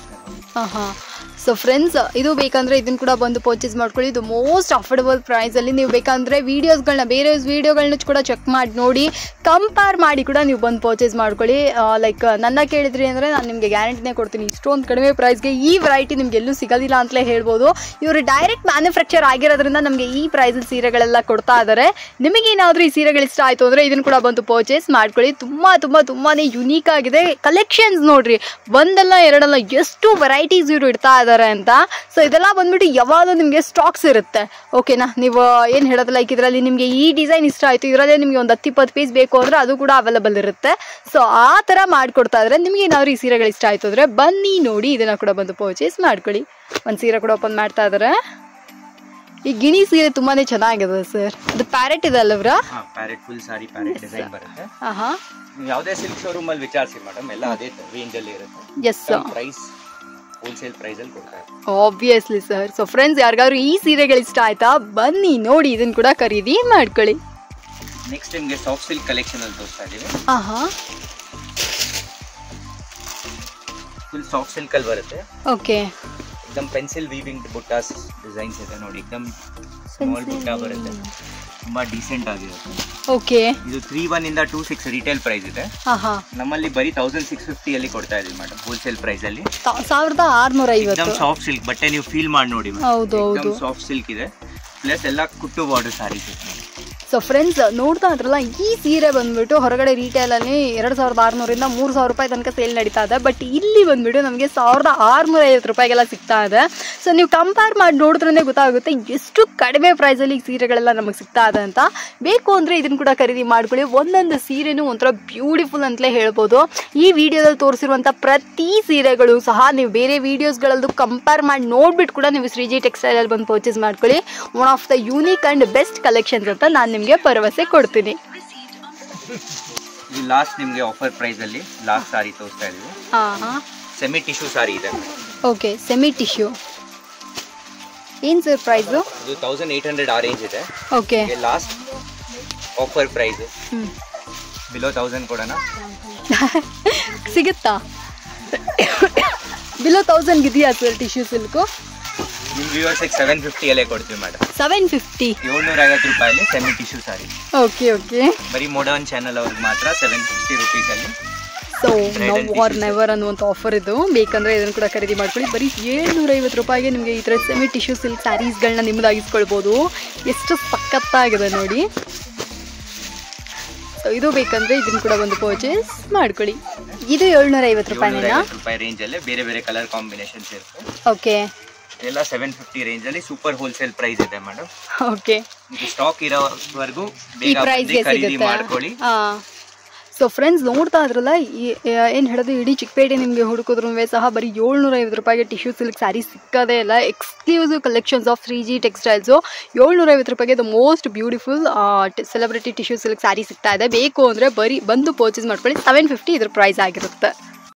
Speaker 1: ಸೊ ಫ್ರೆಂಡ್ಸ್ ಇದು ಬೇಕಂದ್ರೆ ಇದನ್ನು ಕೂಡ ಬಂದು ಪರ್ಚೇಸ್ ಮಾಡ್ಕೊಳ್ಳಿ. ಇದು ಮೋಸ್ಟ್ ಅಫೋರ್ಡಬಲ್ ಪ್ರೈಸಲ್ಲಿ. ನೀವು ಬೇಕಂದರೆ ವೀಡಿಯೋಸ್ಗಳನ್ನ ಬೇರೆ ವೀಡಿಯೋಗಳನ್ನ ಕೂಡ ಚೆಕ್ ಮಾಡಿ ನೋಡಿ, ಕಂಪೇರ್ ಮಾಡಿ ಕೂಡ ನೀವು ಬಂದು ಪರ್ಚೇಸ್ ಮಾಡ್ಕೊಳ್ಳಿ. ಲೈಕ್ ನನ್ನ ಕೇಳಿದ್ರಿ ಅಂದರೆ ನಾನು ನಿಮಗೆ ಗ್ಯಾರಂಟಿನೇ ಕೊಡ್ತೀನಿ, ಇಷ್ಟೊಂದು ಕಡಿಮೆ ಪ್ರೈಸ್ಗೆ ಈ ವೆರೈಟಿ ನಿಮ್ಗೆ ಎಲ್ಲೂ ಸಿಗೋದಿಲ್ಲ ಅಂತಲೇ ಹೇಳ್ಬೋದು. ಇವರು ಡೈರೆಕ್ಟ್ ಮ್ಯಾನುಫ್ಯಾಕ್ಚರ್ ಆಗಿರೋದ್ರಿಂದ ನಮಗೆ ಈ ಪ್ರೈಸಲ್ಲಿ ಸೀರೆಗಳೆಲ್ಲ ಕೊಡ್ತಾ ಇದ್ದಾರೆ. ನಿಮಗೇನಾದರೂ ಈ ಸೀರೆಗಳು ಇಷ್ಟ ಆಯಿತು ಅಂದರೆ ಇದನ್ನು ಕೂಡ ಬಂದು ಪರ್ಚೇಸ್ ಮಾಡ್ಕೊಳ್ಳಿ. ತುಂಬಾ ಯುನೀಕ್ ಆಗಿದೆ. ಕಲೆಕ್ಷನ್ಸ್ ನೋಡ್ರಿ, ಒಂದಲ್ಲ ಎರಡಲ್ಲ ಎಷ್ಟು ವೆರೈಟೀಸ್ ಇವರು ಇಡ್ತಾ ಇದ್ದಾರೆ ಅಂತ. ಸೊ ಇದೆಲ್ಲ ಬಂದ್ಬಿಟ್ಟು ಯಾವಾಗಲೂ ನಿಮಗೆ ಸ್ಟಾಕ್ಸ್ ಇರುತ್ತೆ, ಓಕೆನಾ? ನೀವು ಏನು ಹೇಳೋದು, ಲೈಕ್ ಇದರಲ್ಲಿ ನಿಮಗೆ ಈ ಡಿಸೈನ್ ಇಷ್ಟ ಆಯಿತು, ಇದರಲ್ಲೇ ನಿಮಗೆ ಒಂದು 10-20 ಪೀಸ್ ಬೇಕು ಅಂದರೆ ಅದು ಕೂಡ ಅವೈಲೇಬಲ್ ಇರುತ್ತೆ. ಸೊ ಆ ಥರ ಮಾಡಿಕೊಡ್ತಾ ಇದ್ದಾರೆ. ನಿಮಗೆ ಏನಾದರೂ ಈ ಸೀರೆಗಳು ಇಷ್ಟ ಆಯಿತು ಅಂದರೆ ಬನ್ನಿ ನೋಡಿ, ಇದನ್ನು ಕೂಡ ಬಂದು ಪರ್ಚೇಸ್ ಮಾಡ್ಕೊಳ್ಳಿ. ಒಂದು ಸೀರೆ ಕೂಡ ಓಪನ್ ಮಾಡ್ತಾ ಇದ್ದಾರೆ. ಈ ಗಿಣಿ ಸೀರೆ ತುಂಬಾನೇ ಚೆನ್ನಾಗಿದೆ ಸರ್. ಅದು ಪ್ಯಾರೆಟ್ ಇದೆ ಅಲ್ಲವ್ರ?
Speaker 2: ಪ್ಯಾರೆಟ್ ಫುಲ್ ಸಾರಿ, ಪ್ಯಾರೆಟ್ ಡಿಸೈನ್ ಬರುತ್ತೆ. ಯಾವುದೇ ಸಿಲ್ಕ್ ಶೋರೂಮ್ ಅಲ್ಲಿ ವಿಚಾರಿಸಿ ಮೇಡಮ್, ಎಲ್ಲ ಅದೇ ರೇಂಜ್ ಅಲ್ಲಿ ಇರುತ್ತೆ.
Speaker 1: Yes sir,
Speaker 2: price wholesale price ಅಲ್ಲಿ ಕೊಡ್ತಾರೆ
Speaker 1: ಆಬ್ವಿಯಸ್ಲಿ ಸರ್. ಸೊ ಫ್ರೆಂಡ್ಸ್ ಯಾರಿಗಾದ್ರು ಈ ಸೀರೆಗಳು ಇಷ್ಟ ಆಯ್ತಾ, ಬನ್ನಿ ನೋಡಿ ಇದನ್ನು ಕೂಡ ಖರೀದಿ ಮಾಡ್ಕೊಳ್ಳಿ.
Speaker 2: ನೆಕ್ಸ್ಟ್ ನಿಮಗೆ ಸಾಫ್ಟ್ ಸಿಲ್ಕ್ ಕಲೆಕ್ಷನ್ ಅಲ್ಲಿ ತೋರಿಸ್ತಾ ಇದೀವಿ. ಫುಲ್ ಸಾಫ್ಟ್ ಸಿಲ್ಕ್ ಅಲ್ಲಿ ಬರುತ್ತೆ.
Speaker 1: ಓಕೆ.
Speaker 2: एकदम ಪೆನ್ಸಿಲ್ ವೀವಿಂಗ್ ಬುಟ್ಟಾಸ್ ಡಿಸೈನ್ಸ್ ಇದೆ ನೋಡಿ. एकदम ಸ್ಮಾಲ್ ಬುಟ್ಟ ಬರುತ್ತೆ, ತುಂಬಾ ಡೀಸೆಂಟ್ ಆಗಿರುತ್ತೆ.
Speaker 1: ಓಕೆ.
Speaker 2: ಇದು 31 ಇಂದ 26 ರಿಟೇಲ್ ಪ್ರೈಸ್ ಇದೆ. ನಮ್ಮಲ್ಲಿ ಬರೀ 1650 ಅಲ್ಲಿ ಕೊಡ್ತಾ ಇದೀವಿ ಮೇಡಮ್, ಹೋಲ್ಸೇಲ್ ಪ್ರೈಸ್ ಅಲ್ಲಿ.
Speaker 1: 1650.
Speaker 2: एकदम ಸಾಫ್ಟ್ ಸಿಲ್ಕ್ ಬಟ್ಟೆ, ನೀವು ಫೀಲ್ ಮಾಡಿ ನೋಡಿ.
Speaker 1: ಹೌದು ಹೌದು,
Speaker 2: ಸಾಫ್ಟ್ ಸಿಲ್ಕ್ ಇದೆ, ಪ್ಲಸ್ ಎಲ್ಲ ಕುಟ್ಟು ಬಾರ್ಡರ್ ಸಾರೀಸ್ ಇದೆ.
Speaker 1: ಸೊ ಫ್ರೆಂಡ್ಸ್ ನೋಡ್ತಾ ಇದ್ರಲ್ಲ, ಈ ಸೀರೆ ಬಂದ್ಬಿಟ್ಟು ಹೊರಗಡೆ ರಿಟೇಲಲ್ಲಿ 2600 3000 ರೂಪಾಯಿ ತನಕ ಸೇಲ್ ನಡೀತಾ ಇದೆ. ಬಟ್ ಇಲ್ಲಿ ಬಂದ್ಬಿಟ್ಟು ನಮಗೆ 1650 ರೂಪಾಯಿಗೆಲ್ಲ ಸಿಗ್ತಾ ಇದೆ. ಸೊ ನೀವು ಕಂಪೇರ್ ಮಾಡಿ ನೋಡಿದ್ರೇ ಗೊತ್ತಾಗುತ್ತೆ ಎಷ್ಟು ಕಡಿಮೆ ಪ್ರೈಸಲ್ಲಿ ಸೀರೆಗಳೆಲ್ಲ ನಮಗೆ ಸಿಗ್ತಾ ಇದೆ ಅಂತ. ಬೇಕು ಅಂದರೆ ಇದನ್ನು ಕೂಡ ಖರೀದಿ ಮಾಡ್ಕೊಳ್ಳಿ. ಒಂದೊಂದು ಸೀರೆನೂ ಒಂಥರ ಬ್ಯೂಟಿಫುಲ್ ಅಂತಲೇ ಹೇಳ್ಬೋದು. ಈ ವಿಡಿಯೋದಲ್ಲಿ ತೋರಿಸಿರುವಂಥ ಪ್ರತಿ ಸೀರೆಗಳು ಸಹ ನೀವು ಬೇರೆ ವೀಡಿಯೋಸ್ಗಳಲ್ಲೂ ಕಂಪೇರ್ ಮಾಡಿ ನೋಡ್ಬಿಟ್ಟು ಕೂಡ ನೀವು ಶ್ರೀಜಿ ಟೆಕ್ಸ್ಟೈಲಲ್ಲಿ ಬಂದು ಪರ್ಚೇಸ್ ಮಾಡ್ಕೊಳ್ಳಿ. One of the unique and best collections ಅಂತ ನಾನು ನಿಮಗೆ ಭರವಸೆ ಕೊಡ್ತೀನಿ.
Speaker 2: ಇದು ಲಾಸ್ಟ್ ನಿಮಗೆ ಆಫರ್ ಪ್ರೈಸ್ ಅಲ್ಲಿ ಲಾಸ್ಟ್ ಸಾರಿ ತೋರಿಸ್ತಾ ಇದೀವಿ. ಸೆಮಿ ಟಿಶ್ಯೂ ಸಾರಿ ಇದೆ. ಓಕೆ,
Speaker 1: ಸೆಮಿ ಟಿಶ್ಯೂ ಏನು ಸರ್ ಪ್ರೈಸ್?
Speaker 2: ಇದು 1800 ಆ ರೇಂಜ್ ಇದೆ.
Speaker 1: Okay,
Speaker 2: last offer price below 1000 ಕೊಡೋಣ.
Speaker 1: ಸಿಗುತ್ತಾ? ಬಿಲೋ 1000 ಇದೆಯಾ ಸರ್ ಟಿಶ್ಯೂ ಸಿಲ್ಕು?
Speaker 2: ನಿಮ್ಮ ವ್ಯೂವರ್ಸಿಗೆ 750 ಅಲ್ಲೇ ಕೊಡ್ತೀವಿ ಮೇಡಮ್.
Speaker 1: 750,
Speaker 2: 750 ರೂಪಾಯಲ್ಲಿ semi tissue sari.
Speaker 1: Okay okay.
Speaker 2: ಬರೀ ಮಾಡರ್ನ್ ಚಾನಲ್ ಅವ್ರಿಗೆ ಮಾತ್ರ 750 ರುಪೀಸ್ ಅಲ್ಲಿ.
Speaker 1: ಸೊ ನೌ ಆರ್ ನೆವರ್ ಅನ್ನುವಂಥ ಆಫರ್ ಇದು. ಬೇಕಂದರೆ ಇದನ್ನು ಕೂಡ ಖರೀದಿ ಮಾಡ್ಕೊಳ್ಳಿ. ಬರೀ 750 ರೂಪಾಯಿಗೆ ನಿಮಗೆ ಈ ಥರ ಸೆಮಿ ಟಿಶ್ಯೂ ಸಿಲ್ಕ್ ಸ್ಯಾರೀಸ್ಗಳನ್ನ ನಿಮ್ಮದಾಗಿಸ್ಕೊಳ್ಬೋದು. ಎಷ್ಟು ಸಖತ್ತಾಗಿದೆ ನೋಡಿ. ಸೊ ಇದು ಬೇಕಂದರೆ ಇದನ್ನು ಕೂಡ ಒಂದು ಪರ್ಚೇಸ್ ಮಾಡ್ಕೊಳ್ಳಿ. ಇದು 750 ರೂಪಾಯಿನ
Speaker 2: ರೇಂಜ್ ಅಲ್ಲಿ ಬೇರೆ ಬೇರೆ ಕಲರ್ ಕಾಂಬಿನೇಷನ್ಸ್ ಇರುತ್ತೆ.
Speaker 1: ಓಕೆ,
Speaker 2: ಎಲ್ಲ 750 ರೇಂಜ್ ಅಲ್ಲಿ ಸೂಪರ್ ಹೋಲ್ಸೇಲ್ ಪ್ರೈಸ್ ಇದೆ ಮೇಡಮ್.
Speaker 1: ಓಕೆ,
Speaker 2: ಇದು ಸ್ಟಾಕ್ ಇರೋವರೆಗೂ ಬೇಗ ಖರೀದಿ ಮಾಡ್ಕೊಳ್ಳಿ.
Speaker 1: ಸೊ ಫ್ರೆಂಡ್ಸ್ ನೋಡ್ತಾ ಇದ್ರಲ್ಲ, ಏನು ಹೇಳೋದು, ಇಡೀ ಚಿಕ್ಕಪೇಟೆ ನಿಮಗೆ ಹುಡುಕಿದ್ರೂ ಸಹ ಬರೀ 750 ರೂಪಾಯಿಗೆ ಟಿಶ್ಯೂ ಸಿಲ್ಕ್ ಸ್ಯಾರಿ ಸಿಕ್ಕದೇ ಇಲ್ಲ. Exclusive collections of Shreeji textiles. 750 ರೂಪಾಯಿಗೆ the most beautiful celebrity tissue silk sari ಸಿಗ್ತಾ ಇದೆ. ಬೇಕು ಅಂದರೆ ಬರೀ ಬಂದು ಪರ್ಚೇಸ್ ಮಾಡ್ಕೊಳ್ಳಿ. 750 ಇದ್ರ ಪ್ರೈಸ್ ಆಗಿರುತ್ತೆ.